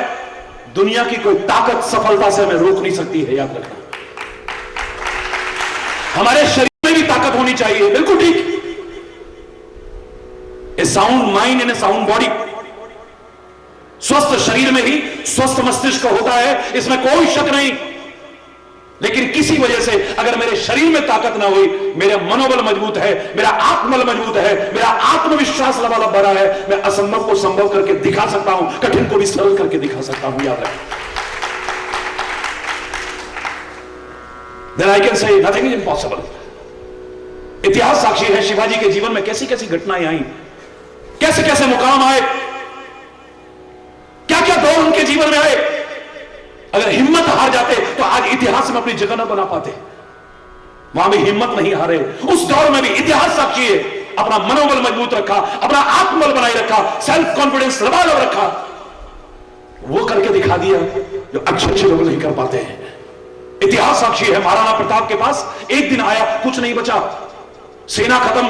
दुनिया की कोई ताकत सफलता से हमें रोक नहीं सकती है, याद रखना। हमारे शरीर में भी ताकत होनी चाहिए, बिल्कुल ठीक। A sound mind and a sound body, स्वस्थ शरीर में ही स्वस्थ मस्तिष्क होता है, इसमें कोई शक नहीं। लेकिन किसी वजह से अगर मेरे शरीर में ताकत ना हुई, मेरा मनोबल मजबूत है, मेरा आत्मबल मजबूत है, मेरा आत्मविश्वास लबालब भरा है, मैं असंभव को संभव करके दिखा सकता हूं, कठिन को भी सरल करके दिखा सकता हूं, याद रखें। Then I can say nothing is impossible. इतिहास साक्षी है शिवाजी के जीवन में कैसी कैसी घटनाएं आई, कैसे कैसे मुकाम आए, क्या क्या दौर उनके जीवन में आए। अगर हिम्मत हार जाते तो आज इतिहास में अपनी जगह न बना पाते। वहां भी हिम्मत नहीं हारे, उस दौर में भी इतिहास साक्षी है, अपना मनोबल मजबूत रखा, अपना आत्मबल बनाए रखा, सेल्फ कॉन्फिडेंस लबालब रखा, वो करके दिखा दिया जो अच्छे अच्छे लोग नहीं कर पाते हैं। इतिहास साक्षी है महाराणा प्रताप के पास एक दिन आया, कुछ नहीं बचा, सेना खत्म,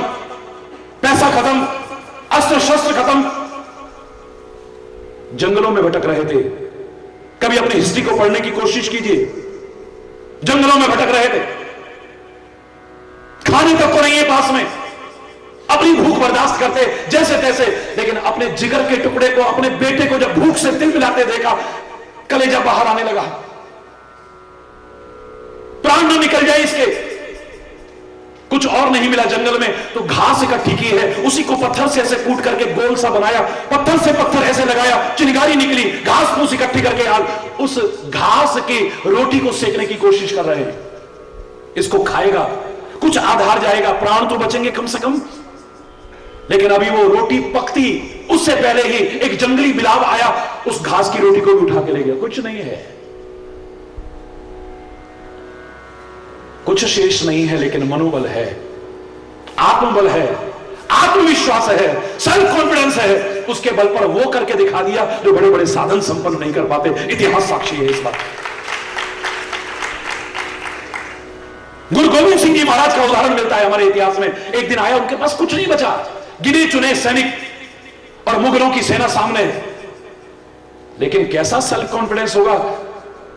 पैसा खत्म, अस्त्र शस्त्र खत्म, जंगलों में भटक रहे थे। कभी अपनी हिस्ट्री को पढ़ने की कोशिश कीजिए, जंगलों में भटक रहे थे, खाने तक को नहीं है पास में, अपनी भूख बर्दाश्त करते जैसे तैसे, लेकिन अपने जिगर के टुकड़े को, अपने बेटे को जब भूख से तिल मिलाते देखा, कलेजा बाहर आने लगा, प्राण न निकल जाए इसके। कुछ और नहीं मिला जंगल में तो घास इकट्ठी की है, उसी को पत्थर से ऐसे कूट करके गोल सा बनाया, पत्थर से पत्थर ऐसे लगाया, चिंगारी निकली, घास फूस इकट्ठी करके उस घास की रोटी को सेकने की कोशिश कर रहे हैं। इसको खाएगा, कुछ आधार जाएगा, प्राण तो बचेंगे कम से कम। लेकिन अभी वो रोटी पकती उससे पहले ही एक जंगली बिलाव आया, उस घास की रोटी को भी उठा के ले गया। कुछ नहीं है, कुछ शेष नहीं है, लेकिन मनोबल है, आत्मबल है, आत्मविश्वास है, सेल्फ कॉन्फिडेंस है। उसके बल पर वो करके दिखा दिया जो बड़े बड़े साधन संपन्न नहीं कर पाते। इतिहास साक्षी है इस बात। गुरु गोविंद सिंह जी महाराज का उदाहरण मिलता है हमारे इतिहास में। एक दिन आया, उनके पास कुछ नहीं बचा, गिने चुने सैनिक और मुगलों की सेना सामने, लेकिन कैसा सेल्फ कॉन्फिडेंस होगा।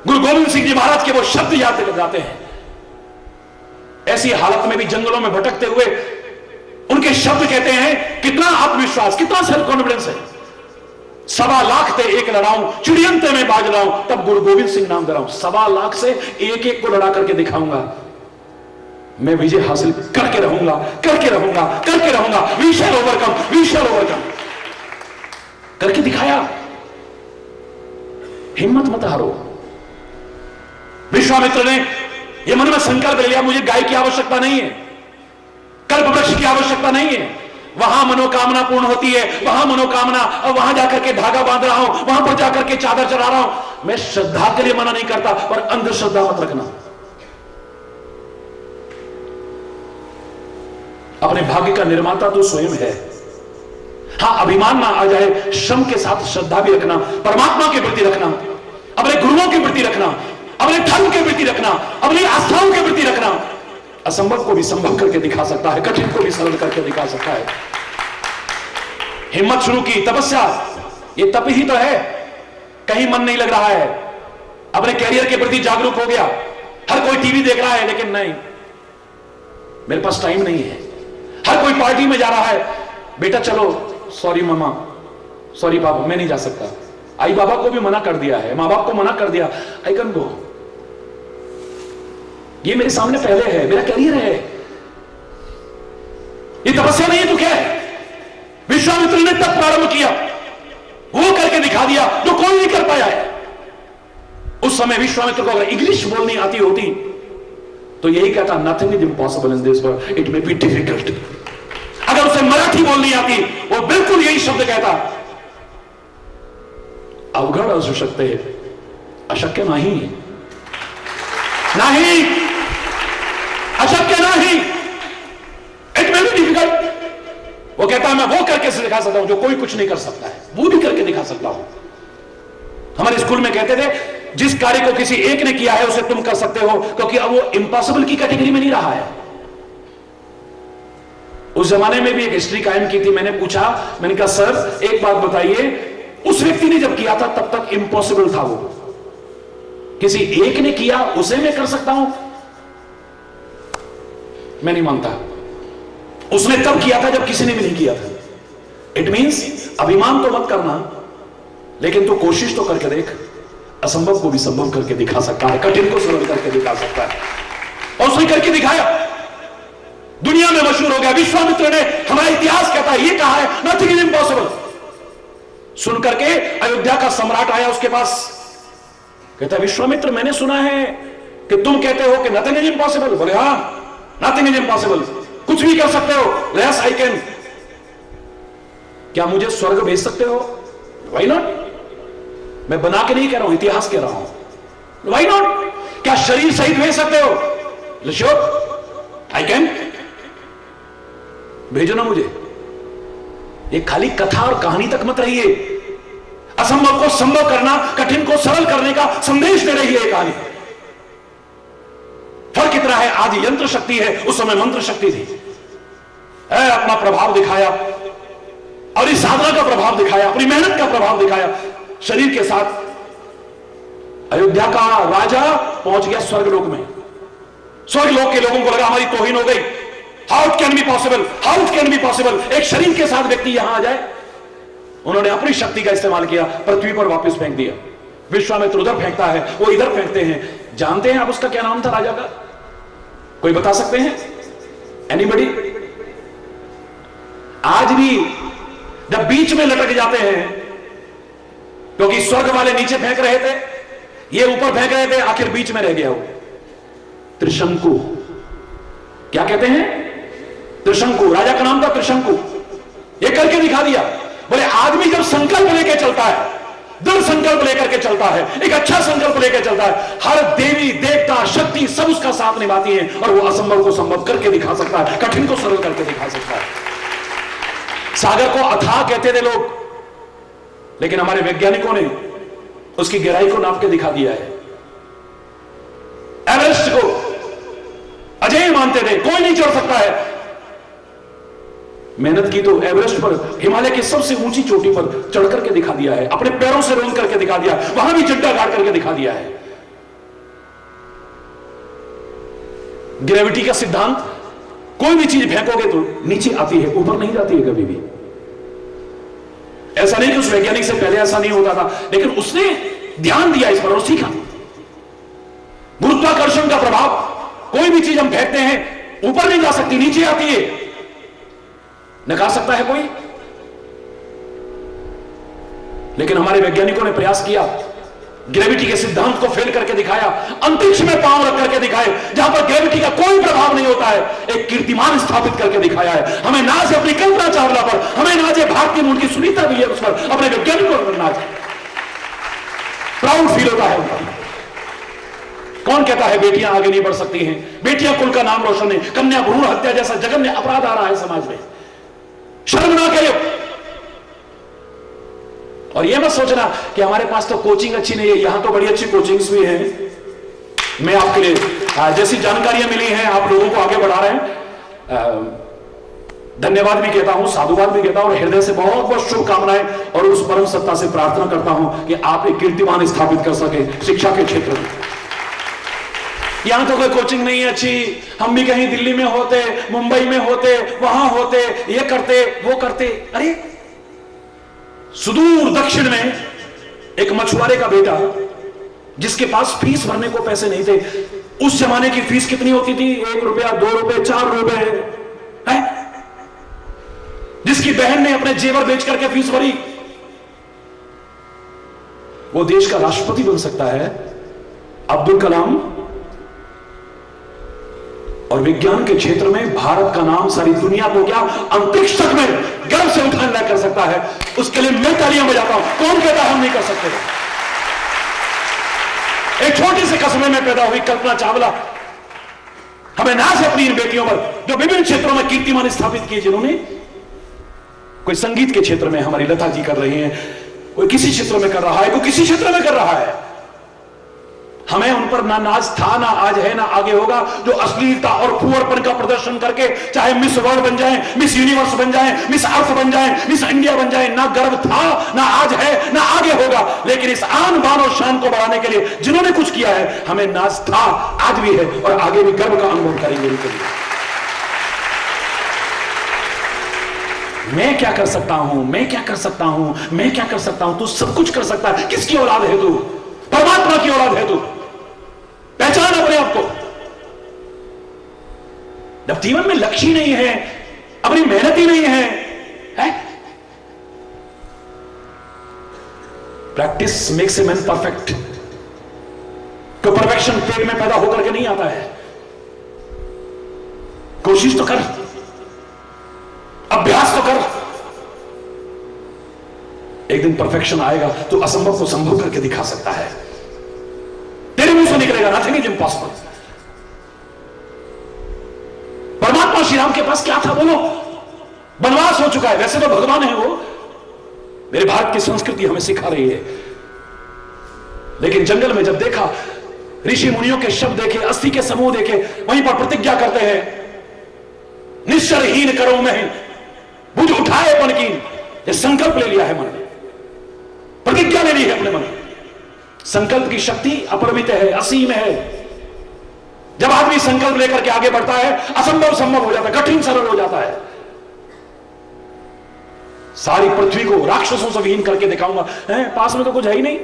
गुरु गोविंद सिंह जी महाराज के वो शब्द याद जाते हैं, ऐसी हालत में भी जंगलों में भटकते हुए उनके शब्द कहते हैं, कितना आत्मविश्वास, कितना सेल्फ कॉन्फिडेंस है। 1.25 लाख थे एक लड़ाऊं, चिड़ियंते में बाज लाऊं, तब गुरु गोविंद सिंह नाम दे रहा हूं। 1.25 लाख से एक एक को लड़ा करके दिखाऊंगा, मैं विजय हासिल करके रहूंगा, करके रहूंगा, करके रहूंगा। We shall overcome, we shall overcome करके दिखाया। हिम्मत मत हारो। विश्वामित्र ने यह मन में संकल्प ले लिया, मुझे गाय की आवश्यकता नहीं है, कल्प वृक्ष की आवश्यकता नहीं है, वहां मनोकामना पूर्ण होती है, वहां मनोकामना, और वहां जाकर के धागा बांध रहा हूं, वहां पर जाकर के चादर चढ़ा रहा हूं। मैं श्रद्धा के लिए मना नहीं करता, पर अंधश्रद्धा मत रखना। अपने भाग्य का निर्माता तो स्वयं है। हां, अभिमान ना आ जाए, श्रम के साथ श्रद्धा भी रखना, परमात्मा के प्रति रखना, अपने गुरुओं के प्रति रखना, अपने धर्म के प्रति रखना, अपनी आस्थाओं के प्रति रखना। असंभव को भी संभव करके दिखा सकता है, कठिन को भी सरल करके दिखा सकता है। हिम्मत शुरू की, तपस्या, ये तप ही तो है। कहीं मन नहीं लग रहा है, अपने कैरियर के प्रति जागरूक हो गया, हर कोई टीवी देख रहा है, लेकिन नहीं, मेरे पास टाइम नहीं है। हर कोई पार्टी में जा रहा है, बेटा चलो, सॉरी मामा, सॉरी बाबा, मैं नहीं जा सकता। आई बाबा को भी मना कर दिया है, माँ बाप को मना कर दिया, आई कैन गो, ये मेरे सामने पहले है, मेरा करियर है। ये तपस्या नहीं है तो क्या है? विश्वामित्र ने तब प्रारंभ किया, वो करके दिखा दिया जो कोई नहीं कर पाया है। उस समय विश्वामित्र को अगर इंग्लिश बोलनी आती होती तो यही कहता, nothing is impossible in this world, it may be difficult. अगर उसे मराठी बोलनी आती, वो बिल्कुल यही शब्द कहता, अवघड असू शकते, अशक्य नहीं, नहीं, अशक्य नहीं, इट मे बी डिफिकल्ट। वो कहता है, मैं वो करके दिखा सकता हूं जो कोई कुछ नहीं कर सकता है, वो भी करके दिखा सकता हूं। हमारे स्कूल में कहते थे, जिस कार्य को किसी एक ने किया है उसे तुम कर सकते हो, क्योंकि अब वो इम्पॉसिबल की कैटेगरी में नहीं रहा है। उस जमाने में भी एक हिस्ट्री कायम की थी। मैंने पूछा, मैंने कहा सर एक बात बताइए, उस व्यक्ति ने जब किया था तब तक इम्पॉसिबल था वो। किसी एक ने किया उसे मैं कर सकता हूं? मैं नहीं मानता। उसने तब किया था जब किसी ने भी नहीं किया था। इट मींस अभिमान तो मत करना, लेकिन तू कोशिश तो करके देख। असंभव को भी संभव करके दिखा सकता है, कठिन को सरल करके दिखा सकता है, और उसने करके दिखाया। दुनिया में मशहूर हो गया। विश्वामित्र ने, हमारा इतिहास कहता है, ये कहा है नथिंग इज इम्पॉसिबल। सुन करके अयोध्या का सम्राट आया उसके पास, कहता है विश्वामित्र मैंने सुना है कि तुम कहते हो कि नथिंग इज इम्पॉसिबल। बोले हाँ, नथिंग इज इम्पॉसिबल, कुछ भी कर सकते हो। Yes I can. क्या मुझे स्वर्ग भेज सकते हो? Why not. मैं बना के नहीं कह रहा हूं, इतिहास कह रहा हूं। Why not. क्या शरीर सहित भेज सकते हो? Sure I can. भेजो ना मुझे। ये खाली कथा और कहानी तक मत रहिए। असंभव को संभव करना, कठिन को सरल करने का संदेश दे रही है कहानी। फर्क इतना है, आज यंत्र शक्ति है, उस समय मंत्र शक्ति थी। अपना प्रभाव दिखाया, और इस साधना का प्रभाव दिखाया, अपनी मेहनत का प्रभाव दिखाया। शरीर के साथ अयोध्या का राजा पहुंच गया स्वर्गलोक में। स्वर्गलोक के लोगों को लगा हमारी तौहीन हो गई। How it can be possible, how it can be possible, एक शरीर के साथ व्यक्ति यहां आ जाए। उन्होंने अपनी शक्ति का इस्तेमाल किया, पृथ्वी पर वापस फेंक दिया। विश्वामित्र उधर फेंकता है, वो इधर फेंकते हैं। जानते हैं आप उसका क्या नाम था राजा का? कोई बता सकते हैं? एनीबडी? आज भी जब बीच में लटक जाते हैं, क्योंकि स्वर्ग वाले नीचे फेंक रहे थे, ये ऊपर फेंक रहे थे, आखिर बीच में रह गया वो त्रिशंकु। क्या कहते हैं? त्रिशंकु। राजा का नाम था त्रिशंकु। ये करके दिखा दिया। बोले आदमी जब संकल्प लेके चलता है, दृढ़ संकल्प लेकर के चलता है, एक अच्छा संकल्प लेकर चलता है, हर देवी देवता शक्ति सब उसका साथ निभाती है, और वो असंभव को संभव करके दिखा सकता है, कठिन को सरल करके दिखा सकता है। सागर को अथाह कहते थे लोग, लेकिन हमारे वैज्ञानिकों ने उसकी गहराई को नाप के दिखा दिया है। एवरेस्ट को अजय मानते थे, कोई नहीं चढ़ सकता है। मेहनत की तो एवरेस्ट पर, हिमालय की सबसे ऊंची चोटी पर चढ़ करके दिखा दिया है, अपने पैरों से रोल करके दिखा दिया, वहां भी चड्डा गाड़ करके दिखा दिया है। ग्रेविटी का सिद्धांत, कोई भी चीज फेंकोगे तो नीचे आती है, ऊपर नहीं जाती है कभी भी। ऐसा नहीं कि उस वैज्ञानिक से पहले ऐसा नहीं होता था, लेकिन उसने ध्यान दिया इस पर और सीखा। गुरुत्वाकर्षण का प्रभाव, कोई भी चीज हम फेंकते हैं ऊपर नहीं जा सकती, नीचे आती है। नकार सकता है कोई? लेकिन हमारे वैज्ञानिकों ने प्रयास किया, ग्रेविटी के सिद्धांत को फेल करके दिखाया, अंतरिक्ष में पांव रख करके दिखाए, जहां पर ग्रेविटी का कोई प्रभाव नहीं होता है, एक कीर्तिमान स्थापित करके दिखाया है। हमें नाज है अपनी कल्पना चावला पर, हमें नाज है भारतीय मूल की सुनीता विलियम्स पर, अपने वैज्ञानिकों पर नाज है। प्राउड फील होता है उनका। कौन कहता है बेटियां आगे नहीं बढ़ सकती हैं? बेटियां कुल का नाम रोशन है। कन्या भ्रूण हत्या जैसा जघन्य अपराध आ रहा है समाज में, शर्मनाक है ये। और ये मत सोचना कि हमारे पास तो कोचिंग अच्छी नहीं है, यहां तो बड़ी अच्छी कोचिंग्स भी हैं। मैं आपके लिए जैसी जानकारियां मिली हैं आप लोगों को आगे बढ़ा रहे हैं। धन्यवाद भी कहता हूं, साधुवाद भी कहता हूं, और हृदय से बहुत बहुत शुभकामनाएं, और उस परम सत्ता से प्रार्थना करता हूं कि आप एक कीर्तिमान स्थापित कर सके शिक्षा के क्षेत्र में। यहां तो कोई कोचिंग नहीं है अच्छी, हम भी कहीं दिल्ली में होते, मुंबई में होते, वहां होते, ये करते वो करते। अरे सुदूर दक्षिण में एक मछुआरे का बेटा, जिसके पास फीस भरने को पैसे नहीं थे। उस जमाने की फीस कितनी होती थी? 1 रुपया, 2 रुपए, 4 रुपए है। जिसकी बहन ने अपने जेवर बेच करके फीस भरी, वो देश का राष्ट्रपति बन सकता है। अब्दुल कलाम। और विज्ञान के क्षेत्र में भारत का नाम सारी दुनिया को क्या, अंतरिक्ष तक में गर्व से उठाना कर सकता है। उसके लिए मैं तालियां बजाता हूं। कौन कहता हम नहीं कर सकते? एक छोटे से कस्बे में पैदा हुई कल्पना चावला, हमें नाज है अपनी इन बेटियों पर, जो विभिन्न क्षेत्रों में कीर्तिमान स्थापित किए। जिन्होंने, कोई संगीत के क्षेत्र में हमारी लता जी कर रही हैं, कोई किसी क्षेत्र में कर रहा है, कोई किसी क्षेत्र में कर रहा है। हमें उन पर ना नाज था, ना आज है, ना आगे होगा। जो अश्लीलता और फुहरपन का प्रदर्शन करके चाहे मिस वर्ल्ड बन जाए, मिस यूनिवर्स बन जाए, मिस अर्थ बन जाए, मिस इंडिया बन जाए, ना गर्व था, ना आज है, ना आगे होगा। लेकिन इस आन बान और शान को बढ़ाने के लिए जिन्होंने कुछ किया है, हमें नाज था, आज भी है और आगे भी गर्व का अनुभव करेंगे उनके लिए। मैं क्या कर सकता हूं, मैं क्या कर सकता हूं, मैं क्या कर सकता हूं? तू सब कुछ कर सकता है। किसकी औलाद है तू? परमात्मा की औलाद है तू। पहचान अपने आप को। जब जीवन में लक्ष्य ही नहीं है, अपनी मेहनत ही नहीं है? Practice makes a man perfect. तो परफेक्शन पेट में पैदा होकर के नहीं आता है। कोशिश तो कर, अभ्यास तो कर। एक दिन परफेक्शन आएगा तो असंभव को संभव करके दिखा सकता है। तेरे मुंह से निकलेगा नथिंग इज इम्पॉसिबल। परमात्मा श्री राम के पास क्या था बोलो? वनवास हो चुका है। वैसे तो भगवान है वो, मेरे भारत की संस्कृति हमें सिखा रही है। लेकिन जंगल में जब देखा, ऋषि मुनियों के शब्द देखे, अस्थि के समूह देखे, वहीं पर प्रतिज्ञा करते हैं, निश्चरहीन करो मैं बुझ उठाए मन की। ये संकल्प ले लिया है मन में, प्रतिज्ञा ले ली है अपने मन में। संकल्प की शक्ति अपरिमित है, असीम है। जब आदमी संकल्प लेकर के आगे बढ़ता है, असंभव संभव हो जाता है, कठिन सरल हो जाता है। सारी पृथ्वी को राक्षसों से विहीन करके दिखाऊंगा। पास में तो कुछ है ही नहीं।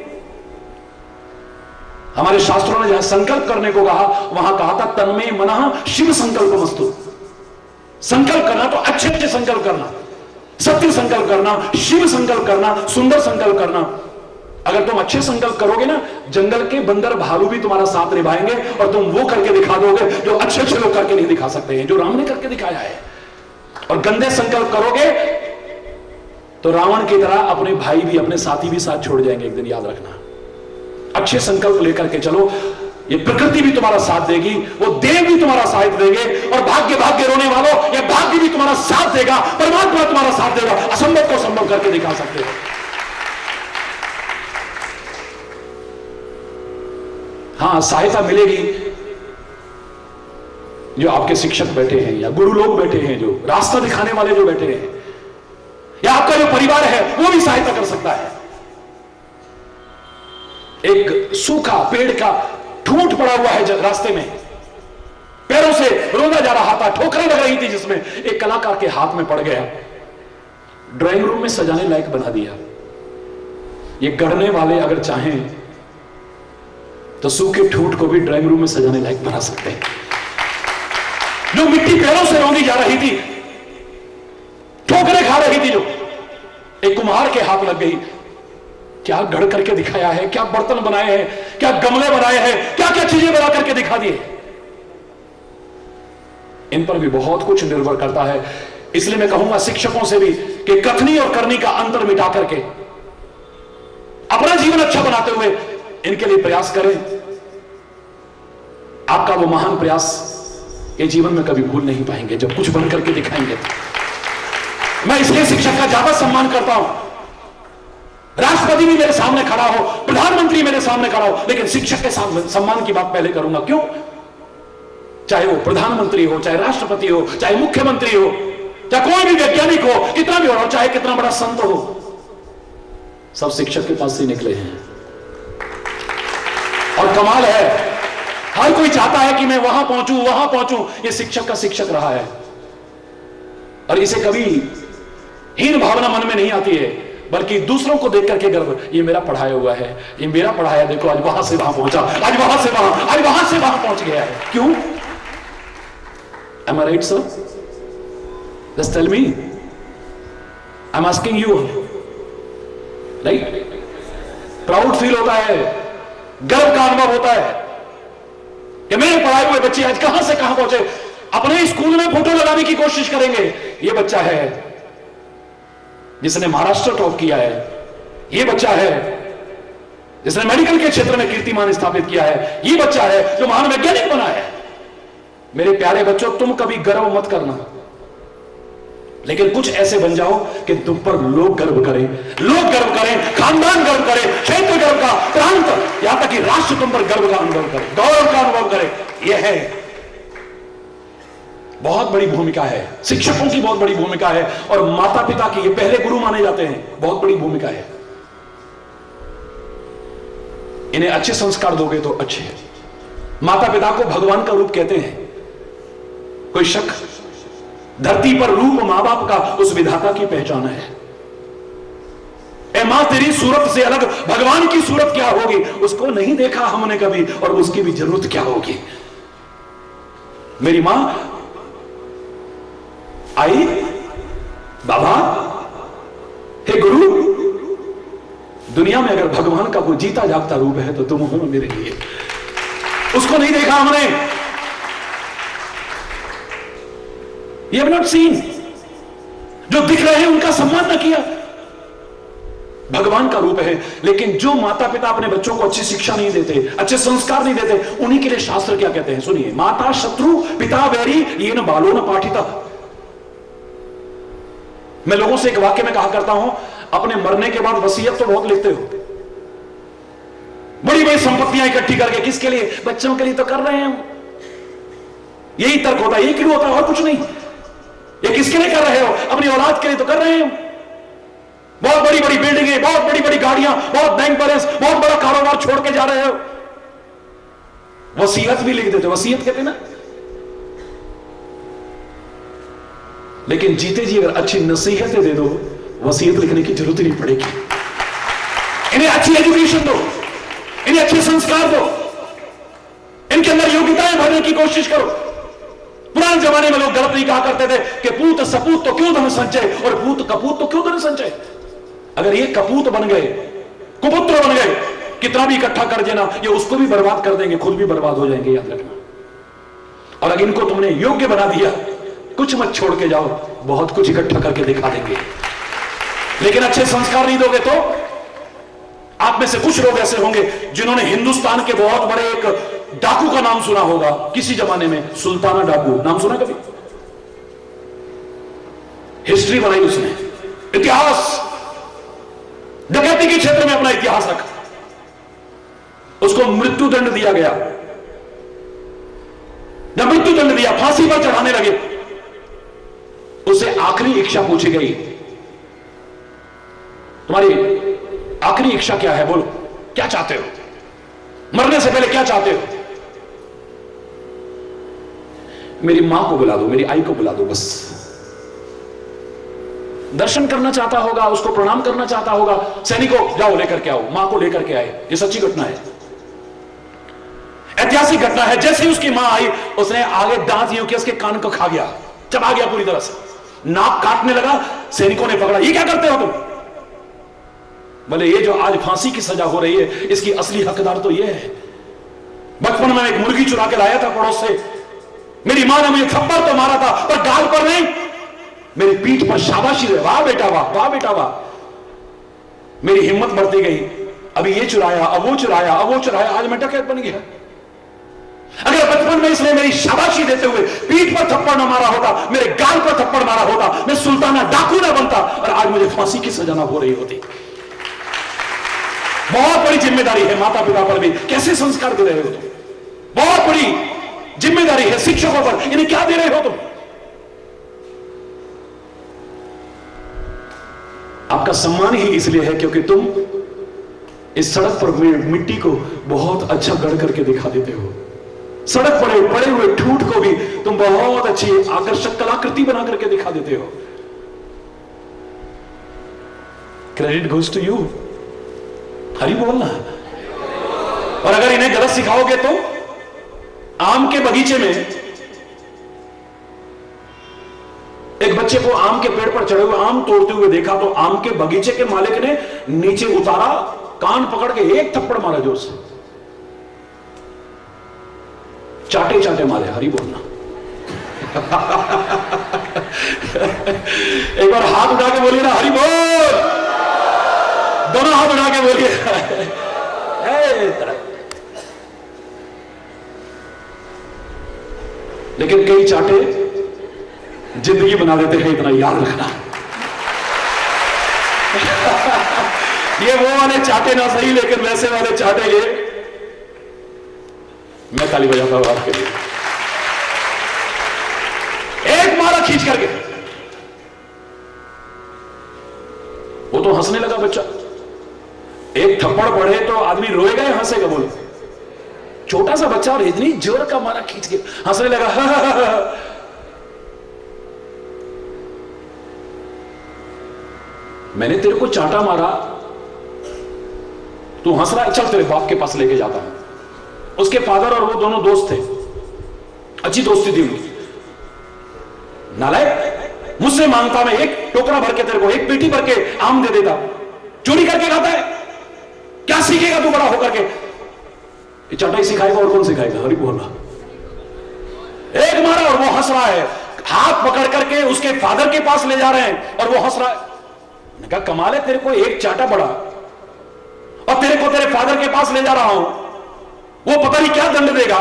हमारे शास्त्रों ने जहां संकल्प करने को कहा, वहां कहा था तन्मे मनः शिव संकल्प मस्तु। संकल्प करना तो अच्छे अच्छे संकल्प करना, सत्य संकल्प करना, शिव संकल्प करना, सुंदर संकल्प करना। अगर तुम अच्छे संकल्प करोगे ना, जंगल के बंदर भालू भी तुम्हारा साथ निभाएंगे और तुम वो करके दिखा दोगे जो अच्छे अच्छे लोग करके नहीं दिखा सकते हैं, जो राम ने करके दिखाया है। और गंदे संकल्प करोगे तो रावण की तरह अपने भाई भी, अपने साथी भी साथ छोड़ जाएंगे एक दिन, याद रखना। अच्छे संकल्प लेकर के चलो, ये प्रकृति भी तुम्हारा साथ देगी, वो देव भी तुम्हारा साथ देंगे, और भाग्य भाग्य रोने वालों, ये भाग्य भी तुम्हारा साथ देगा, परमात्मा तुम्हारा साथ देगा। असंभव को संभव करके दिखा सकते हो। हाँ, सहायता मिलेगी जो आपके शिक्षक बैठे हैं, या गुरु लोग बैठे हैं, जो रास्ता दिखाने वाले जो बैठे हैं, या आपका जो परिवार है वो भी सहायता कर सकता है। एक सूखा पेड़ का ठूंठ पड़ा हुआ है रास्ते में, पैरों से रोना जा रहा था, ठोकरें लग रही थी, जिसमें एक कलाकार के हाथ में पड़ गया, ड्राइंग रूम में सजाने लायक बना दिया। ये गढ़ने वाले अगर चाहें तो सूखे ठूंठ को भी ड्राइंग रूम में सजाने लायक बना सकते हैं। जो मिट्टी पैरों से रोनी जा रही थी, ठोकरें खा रही थी, जो एक कुम्हार के हाथ लग गई। क्या गढ़ करके दिखाया है, क्या बर्तन बनाए हैं, क्या गमले बनाए हैं, क्या क्या चीजें बना करके दिखा दिए। इन पर भी बहुत कुछ निर्भर करता है। इसलिए मैं कहूंगा शिक्षकों से भी कि कथनी और करनी का अंतर मिटा करके अपना जीवन अच्छा बनाते हुए इनके लिए प्रयास करें। आपका वो महान प्रयास ये जीवन में कभी भूल नहीं पाएंगे जब कुछ बन करके दिखाएंगे। मैं इसलिए शिक्षक का ज्यादा सम्मान करता हूं। राष्ट्रपति भी मेरे सामने खड़ा हो, प्रधानमंत्री मेरे सामने खड़ा हो, लेकिन शिक्षक के सामने सम्मान की बात पहले करूंगा। क्यों? चाहे वो प्रधानमंत्री हो, चाहे राष्ट्रपति हो, चाहे मुख्यमंत्री हो, चाहे कोई भी वैज्ञानिक हो, कितना भी हो, चाहे कितना बड़ा संत हो, सब शिक्षक के पास से निकले हैं। और कमाल है, हर कोई चाहता है कि मैं वहां पहुंचूं, वहां पहुंचूं। ये शिक्षक का शिक्षक रहा है और इसे कभी हीन भावना मन में नहीं आती है, बल्कि दूसरों को देख करके गर्व, ये मेरा पढ़ाया हुआ है, ये मेरा पढ़ाया, देखो आज वहां से वहां पहुंचा, आज वहां से वहां, आज वहां से वहां पहुंच गया है। क्यों? Am I right, sir? Just tell me. I'm asking you. Right? Proud feel होता है, गर्व का अनुभव होता है कि मेरे पढ़ाए हुए बच्चे आज कहां से कहां पहुंचे। अपने स्कूल में फोटो लगाने की कोशिश करेंगे, ये बच्चा है जिसने महाराष्ट्र टॉप किया है, ये बच्चा है जिसने मेडिकल के क्षेत्र में कीर्तिमान स्थापित किया है, ये बच्चा है जो महान वैज्ञानिक बना है। मेरे प्यारे बच्चों, तुम कभी गर्व मत करना, लेकिन कुछ ऐसे बन जाओ कि तुम पर लोग गर्व करें, लोग गर्व करें, खानदान गर्व करे, क्षेत्र गर्व का, प्रांत यहां तक कि राष्ट्र तुम पर गर्व का अनुभव करे, गौरव का अनुभव करे। यह है, बहुत बड़ी भूमिका है, शिक्षकों की बहुत बड़ी भूमिका है, और माता पिता की, ये पहले गुरु माने जाते हैं, बहुत बड़ी भूमिका है। इन्हें अच्छे संस्कार दोगे तो अच्छे हैं। माता पिता को भगवान का रूप कहते हैं, कोई शक? धरती पर रूप मां बाप का उस विधाता की पहचान है। ए मां, तेरी सूरत से अलग भगवान की सूरत क्या होगी, उसको नहीं देखा हमने कभी, और उसकी भी जरूरत क्या होगी। मेरी मां आई, बाबा, हे गुरु, दुनिया में अगर भगवान का कोई जीता जागता रूप है तो तुम हो मेरे लिए। उसको नहीं देखा हमने, You have not seen। जो दिख रहे हैं उनका सम्मान न किया। भगवान का रूप है, लेकिन जो माता पिता अपने बच्चों को अच्छी शिक्षा नहीं देते, अच्छे संस्कार नहीं देते, उन्हीं के लिए शास्त्र क्या कहते हैं, सुनिए। माता शत्रु पिता वैरी ये न बालो न पाठिता। मैं लोगों से एक वाक्य में कहा करता हूं, अपने मरने के बाद वसीयत तो बहुत लिखते हो, बड़ी बड़ी संपत्तियां इकट्ठी करके, किसके लिए? बच्चों के लिए तो कर रहे हैं। यही तर्क होता है, यही क्यों होता है, और कुछ नहीं। ये किसके लिए कर रहे हो? अपनी औलाद के लिए तो कर रहे हैं। बहुत बड़ी बड़ी बिल्डिंगें, बहुत बड़ी बड़ी गाड़ियां, बहुत बैंक बैलेंस, बहुत बड़ा कारोबार छोड़ के जा रहे हो। वसीयत भी लिख देते, वसीयत कहते ना। लेकिन जीते जी अगर अच्छी नसीहतें दे दो, वसीयत लिखने की जरूरत नहीं पड़ेगी। इन्हें अच्छी एजुकेशन दो, इन्हें अच्छे संस्कार दो, इनके अंदर योग्यताएं भरने की कोशिश करो। पुराने जमाने में लोग गलत नहीं कहा करते थे कि पूत सपूत तो क्यों धन संचय, और पूत कपूत तो क्यों धन संचय। अगर ये कपूत बन गए, कुपुत्र बन गए, कितना भी इकट्ठा कर देना, ये उसको भी बर्बाद कर देंगे, खुद भी बर्बाद हो जाएंगे, याद रखना। और अगर इनको तुमने योग्य बना दिया, कुछ मत छोड़ के जाओ, बहुत कुछ इकट्ठा करके दिखा देंगे। लेकिन अच्छे संस्कार नहीं दोगे तो आप में से कुछ लोग ऐसे होंगे जिन्होंने हिंदुस्तान के बहुत बड़े एक डाकू का नाम सुना होगा किसी जमाने में, सुल्ताना डाकू, नाम सुना कभी? हिस्ट्री बनाई उसने, इतिहास, डकैती के क्षेत्र में अपना इतिहास रखा। उसको मृत्यु दंड दिया गया। जब मृत्यु दंड दिया, फांसी पर चढ़ाने लगे, उसे आखिरी इच्छा पूछी गई, तुम्हारी आखिरी इच्छा क्या है, बोलो, क्या चाहते हो, मरने से पहले क्या चाहते हो? मेरी मां को बुला दो, मेरी आई को बुला दो, बस। दर्शन करना चाहता होगा, उसको प्रणाम करना चाहता होगा। सैनिकों जाओ लेकर के आओ, मां को लेकर के आए। ये सच्ची घटना है, ऐतिहासिक घटना है। जैसे ही उसकी मां आई, उसने आगे दांत यूं किया, उसके कान को खा गया, चबा गया पूरी तरह से, नाक काटने लगा। सैनिकों ने पकड़ा, ये क्या करते हो तुम? बोले ये जो आज फांसी की सजा हो रही है, इसकी असली हकदार तो ये है। बचपन में एक मुर्गी चुरा के लाया था पड़ोस से, मेरी मां ने मुझे थप्पड़ तो मारा था, पर गाल पर नहीं, मेरी पीठ पर शाबाशी दे, वाह बेटा वाह, वाह बेटा वाह। मेरी हिम्मत बढ़ती गई, अभी ये चुराया, अब वो चुराया, अब वो चुराया, आज मैं डकैत बन गया। अगर बचपन में इसने मेरी शाबाशी देते हुए पीठ पर थप्पड़ न मारा होता, मेरे गाल पर थप्पड़ मारा होता, मैं सुल्ताना डाकू न बनता, और आज मुझे फांसी की सजा न हो रही होती। बहुत बड़ी जिम्मेदारी है माता पिता पर भी, कैसे संस्कार दे रहे हो तुम? बहुत बड़ी जिम्मेदारी है शिक्षकों पर, इन्हें क्या दे रहे हो तुम? आपका सम्मान ही इसलिए है क्योंकि तुम इस सड़क पर मिट्टी को बहुत अच्छा गढ़ करके दिखा देते हो। सड़क पर पड़े हुए ठूठ को भी तुम बहुत अच्छी आकर्षक कलाकृति बना करके दिखा देते हो। Credit goes to you. Hari बोलना। और अगर इन्हें गलत सिखाओगे तो आम के बगीचे में एक बच्चे को आम के पेड़ पर चढ़े हुए आम तोड़ते हुए देखा, तो आम के बगीचे के मालिक ने नीचे उतारा, कान पकड़ के एक थप्पड़ मारा जोर से, चाटे चाटे मारे। हरी बोलना। एक बार हाथ उठा के बोलिए ना, हरी बोल। दोनों हाथ उठा के बोलिए। लेकिन कई चाटे जिंदगी बना देते हैं, इतना याद रखना। ये वो वाले चाटे ना सही, लेकिन वैसे वाले चाटे ये मैं ताली बजाता हूं आपके लिए। एक मारा खींच करके, वो तो हंसने लगा बच्चा। एक थप्पड़ पड़े तो आदमी रोएगा या हंसेगा? बोलो। छोटा सा बच्चा और इतनी जोर का मारा खींच के हंसने लगा। मैंने तेरे को चांटा मारा, तू हंस रहा है, चल तेरे बाप के पास लेके जाता हूं। उसके फादर और वो दोनों दोस्त थे, अच्छी दोस्ती थी उनकी। नालायक, मुझसे मांगता मैं एक टोकरा भर के तेरे को, एक पेटी भर के आम दे देता, चोरी करके खाता है। क्या सीखेगा तू बड़ा होकर के? ये चटाई सिखाएगा और कौन सिखाएगा? हरि बोला। एक मारा और वो हंस रहा है, हाथ पकड़ करके उसके फादर के पास ले जा रहे हैं और वो हंस रहा है। मैंने कहा कमाल है, तेरे को एक चाटा पड़ा और तेरे को तेरे फादर के पास ले जा रहा हूं, वो पता नहीं क्या दंड देगा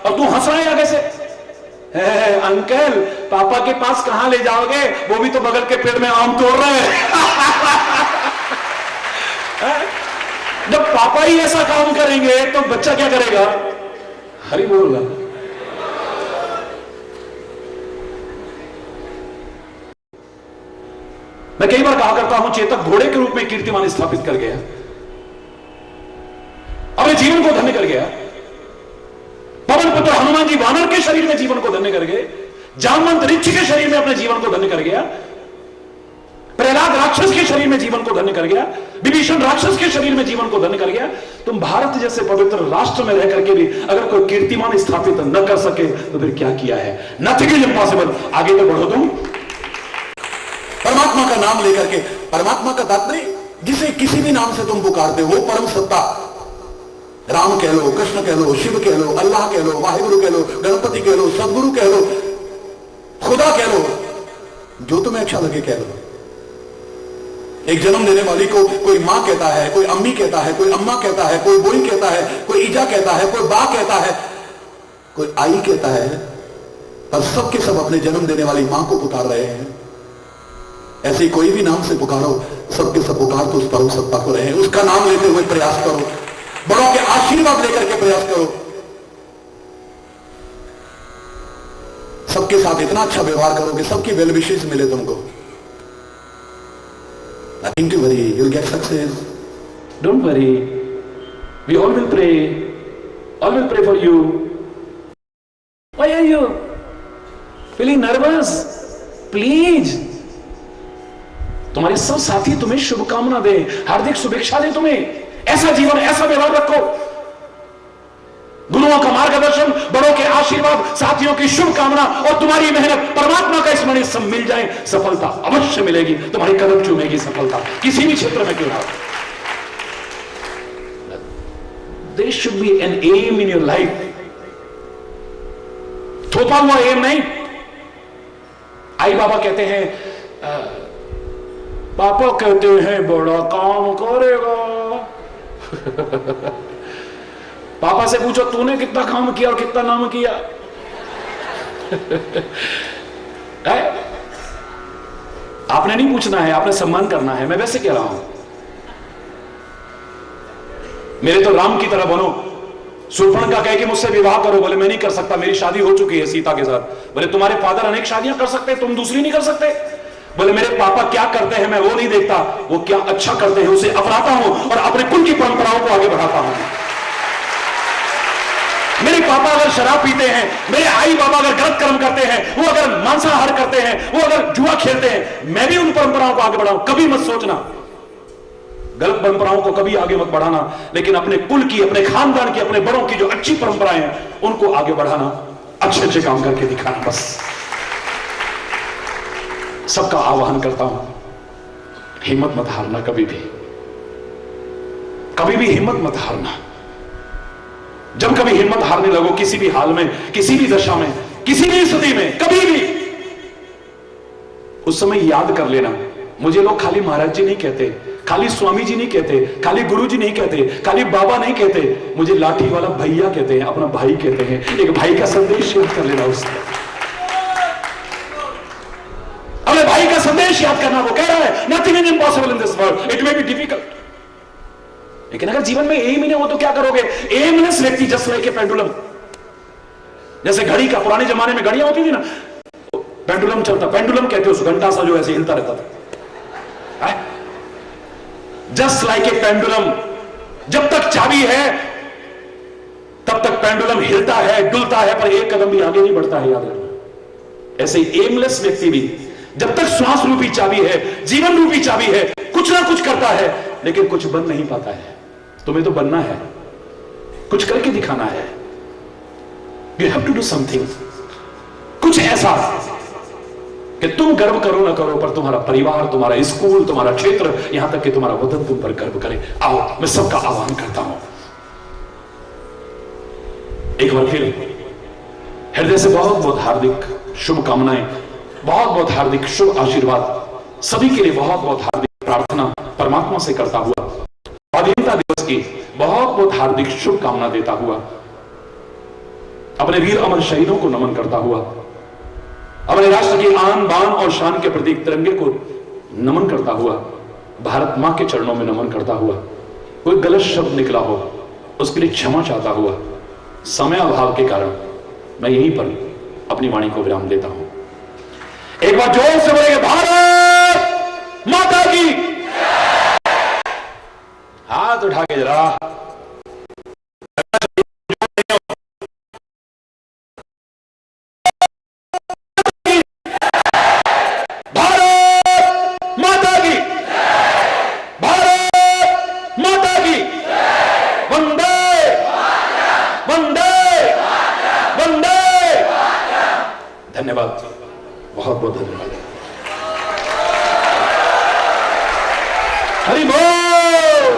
और तू हंस रहा है आगे से। अंकल, पापा के पास कहां ले जाओगे? वो भी तो बगल के पेड़ में आम तोड़ रहे हैं। जब पापा ही ऐसा काम करेंगे तो बच्चा क्या करेगा? हरि बोल रहा। मैं कई बार कहा करता हूं, चेतक घोड़े के रूप में कीर्तिमान स्थापित कर गया, अपने जीवन को धन्य कर गया। पवन पुत्र हनुमान जी वानर के शरीर में जीवन को धन्य कर गए, जामवंत ऋषि के शरीर में अपने जीवन को धन्य कर गया, प्रहलाद राक्षस के शरीर में जीवन को धन्य कर गया, विभीषण राक्षस के शरीर में जीवन को धन्य कर गया। तुम भारत जैसे पवित्र राष्ट्र में रह करके भी अगर कोई कीर्तिमान स्थापित न कर सके तो फिर क्या किया है? Nothing is impossible. आगे तो बढ़ो तुम। परमात्मा का नाम लेकर के, परमात्मा का तात्पर्य जिसे किसी भी नाम से तुम पुकारते हो, परम सत्ता, राम कह लो, कृष्ण कह लो, शिव कह लो, अल्लाह कह लो, वाहिगुरु कह लो, गणपति कह लो, सदगुरु कह लो, खुदा कह लो, जो तुम्हें अच्छा लगे कह लो। एक जन्म देने वाली को कोई मां कहता है, कोई अम्मी कहता है, कोई अम्मा कहता है, कोई बोई कहता है, कोई ईजा कहता है, कोई बा कहता है, कोई आई कहता है, पर सबके सब अपने जन्म देने वाली मां को पुकार रहे हैं। ऐसे ही कोई भी नाम से पुकारो, सबके सब पुकार तो उस परम सत्ता को रहे हैं। उसका नाम लेते हुए प्रयास करो, बड़ों के आशीर्वाद लेकर के प्रयास करो, सबके साथ इतना अच्छा व्यवहार करो कि सबकी वेल विशेस मिले तुमको। Nothing to worry, you'll get success. Don't worry, we all will pray, all will pray for you. Why are you feeling nervous? Please, तुम्हारे सब साथी तुम्हें शुभकामना दे, हार्दिक शुभेच्छा दे तुम्हें। ऐसा जीवन, ऐसा व्यवहार रखो, गुरुओं का मार्गदर्शन, बड़ों के आशीर्वाद, साथियों की शुभकामना और तुम्हारी मेहनत, परमात्मा का स्मरण, सब मिल जाए, सफलता अवश्य मिलेगी। तुम्हारी कदम चूमेगी सफलता, किसी भी क्षेत्र में क्यों ना। There should be an aim in your life. थोपा हुआ एम नहीं। आई बाबा कहते हैं, पापा कहते हैं बड़ा काम करेगा। पापा से पूछो तूने कितना काम किया और कितना नाम किया है? आपने नहीं पूछना है, आपने सम्मान करना है। मैं वैसे कह रहा हूं, मेरे तो राम की तरह बनो। शूर्पणखा कहे कि मुझसे विवाह करो, बोले मैं नहीं कर सकता, मेरी शादी हो चुकी है सीता के साथ। बोले तुम्हारे फादर अनेक शादियां कर सकते, तुम दूसरी नहीं कर सकते। बोले मेरे पापा क्या करते हैं मैं वो नहीं देखता, वो क्या अच्छा करते हैं उसे अपनाता हूं और अपने कुल की परंपराओं को आगे बढ़ाता हूं। मेरे पापा अगर शराब पीते हैं, मेरे आई बाबा अगर गलत कर्म करते हैं, वो अगर मांसाहार करते हैं, वो अगर जुआ खेलते हैं, मैं भी उन परंपराओं को आगे बढ़ाऊं। कभी मत सोचना गलत परंपराओं को कभी आगे मत बढ़ाना, लेकिन अपने कुल की, अपने खानदान की, अपने बड़ों की जो अच्छी परंपराएं हैं उनको आगे बढ़ाना, अच्छे अच्छे काम करके दिखाना। बस सबका आह्वान करता हूं, हिम्मत मत हारना, कभी भी हिम्मत मत हारना। जब कभी हिम्मत हारने लगो किसी भी हाल में, किसी भी दशा में, किसी भी स्थिति में, कभी भी, उस समय याद कर लेना, मुझे लोग खाली महाराज जी नहीं कहते, खाली स्वामी जी नहीं कहते, खाली गुरु जी नहीं कहते, खाली बाबा नहीं कहते, मुझे लाठी वाला भैया कहते हैं, अपना भाई कहते हैं। एक भाई का संदेश याद कर लेना। उससे अपने भाई का संदेश याद करना। वो कह रहा है nothing is impossible in this world, it may be difficult, लेकिन अगर जीवन में एम ही नहीं हो तो क्या करोगे? एमलेस व्यक्ति जस्ट लाइक ए पेंडुलम, जैसे घड़ी का, पुराने जमाने में घड़ियां होती थी ना, पेंडुलम चलता, पेंडुलम कहते उस घंटा सा जो ऐसे हिलता रहता था, जस्ट लाइक ए पेंडुलम। जब तक चाबी है तब तक पेंडुलम हिलता है, डुलता है, पर एक कदम भी आगे नहीं बढ़ता है, याद रखना। ऐसे एमलेस व्यक्ति भी जब तक श्वास रूपी चाबी है, जीवन रूपी चाबी है, कुछ ना कुछ करता है, लेकिन कुछ बन नहीं पाता है। तुम्हें तो बनना है, कुछ करके दिखाना है। You have to do something, कुछ ऐसा कि तुम गर्व करो ना करो, पर तुम्हारा परिवार, तुम्हारा स्कूल, तुम्हारा क्षेत्र, यहां तक कि तुम्हारा वतन तुम पर गर्व करे। आओ, मैं सबका आह्वान करता हूं, एक बार फिर हृदय से बहुत बहुत हार्दिक शुभकामनाएं, बहुत बहुत हार्दिक शुभ आशीर्वाद सभी के लिए, बहुत बहुत हार्दिक प्रार्थना परमात्मा से करता हुआ, स्वाधीनता दिवस की बहुत बहुत हार्दिक शुभकामना देता हुआ, अपने वीर अमर शहीदों को नमन करता हुआ, अपने राष्ट्र की आन बान और शान के प्रतीक तिरंगे को नमन करता हुआ, भारत मां के चरणों में नमन करता हुआ, कोई गलत शब्द निकला हो उसके लिए क्षमा चाहता हुआ, समय अभाव के कारण मैं यहीं पर अपनी वाणी को विराम देता हूं। एक बार जोर से बोलेंगे, भारत माता की, हाथ उठा के जरा, धन्यवाद, बहुत बहुत धन्यवाद। हरि बोल।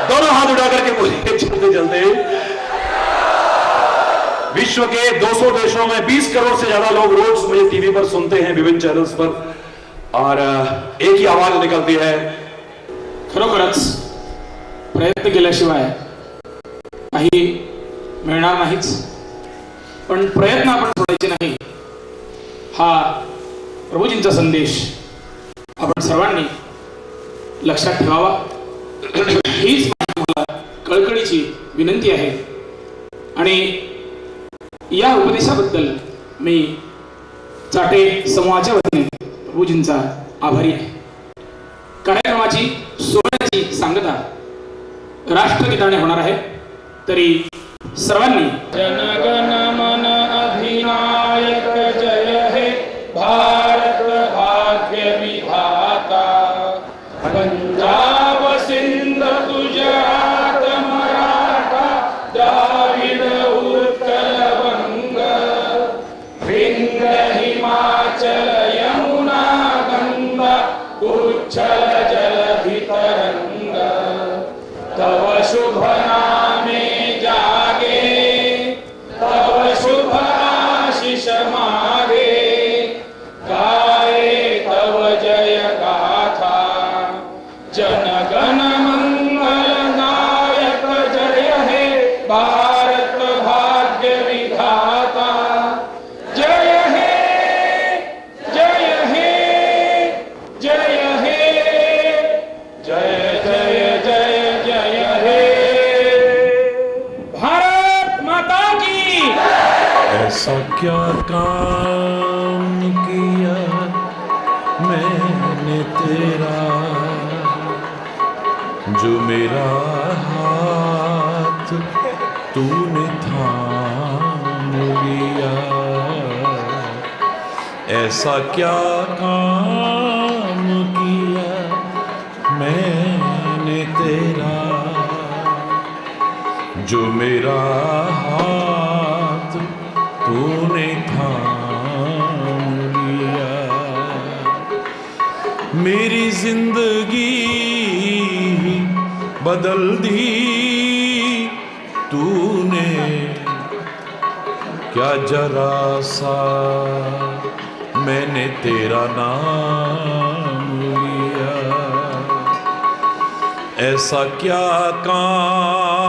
दोनों हाथ उठा करके बोलिए चलते चलते। विश्व के 200 देशों में 20 करोड़ से ज्यादा लोग रोज मुझे टीवी पर सुनते हैं, विभिन्न चैनल्स पर, और एक ही आवाज निकलती है, खरोखरच प्रयत्न केल्याशिवाय काही मिळणार नाहीच, पण प्रयत्न आपण सोडायचे नाही, हा प्रभूजींचा संदेश आपण सर्वांनी लक्षात ठेवावा, हीच मला कळकळीची विनंती आहे। आणि या उपदेशाबद्दल मी चाटे समूहाच्या वतीने प्रभूजींचा आभारी आहे। कार्यक्रमाची सोहळ्याची सांगता राष्ट्रगीताने होणार आहे, तरी सर्वांनी जनगण मन अधिनायक जय हे भारत भाग्य विधाता, पंजाब सिंध गुजरात मराठा द्राविड उत्कल बंग, विंध्य हिमाचल यमुना गंगा उच्छल जलधि तरंग, तव शुभ नामे जागे, तव शुभ आशीष मागे, गाए तव जय गाथा, जनगण मंगल नायक जय हे भारत भाग्य विधाता, जय हे जय हे जय हे, जय जय जय जय हे, भारत माता की। ऐसा क्या काम किया मैंने तेरा, जो मेरा हाथ तूने थाम लिया। ऐसा क्या काम किया मैंने तेरा, जो मेरा हाथ तूने थाम लिया। मेरी जिंदगी बदल दी तूने, क्या जरा सा मैंने तेरा नाम लिया। ऐसा क्या काम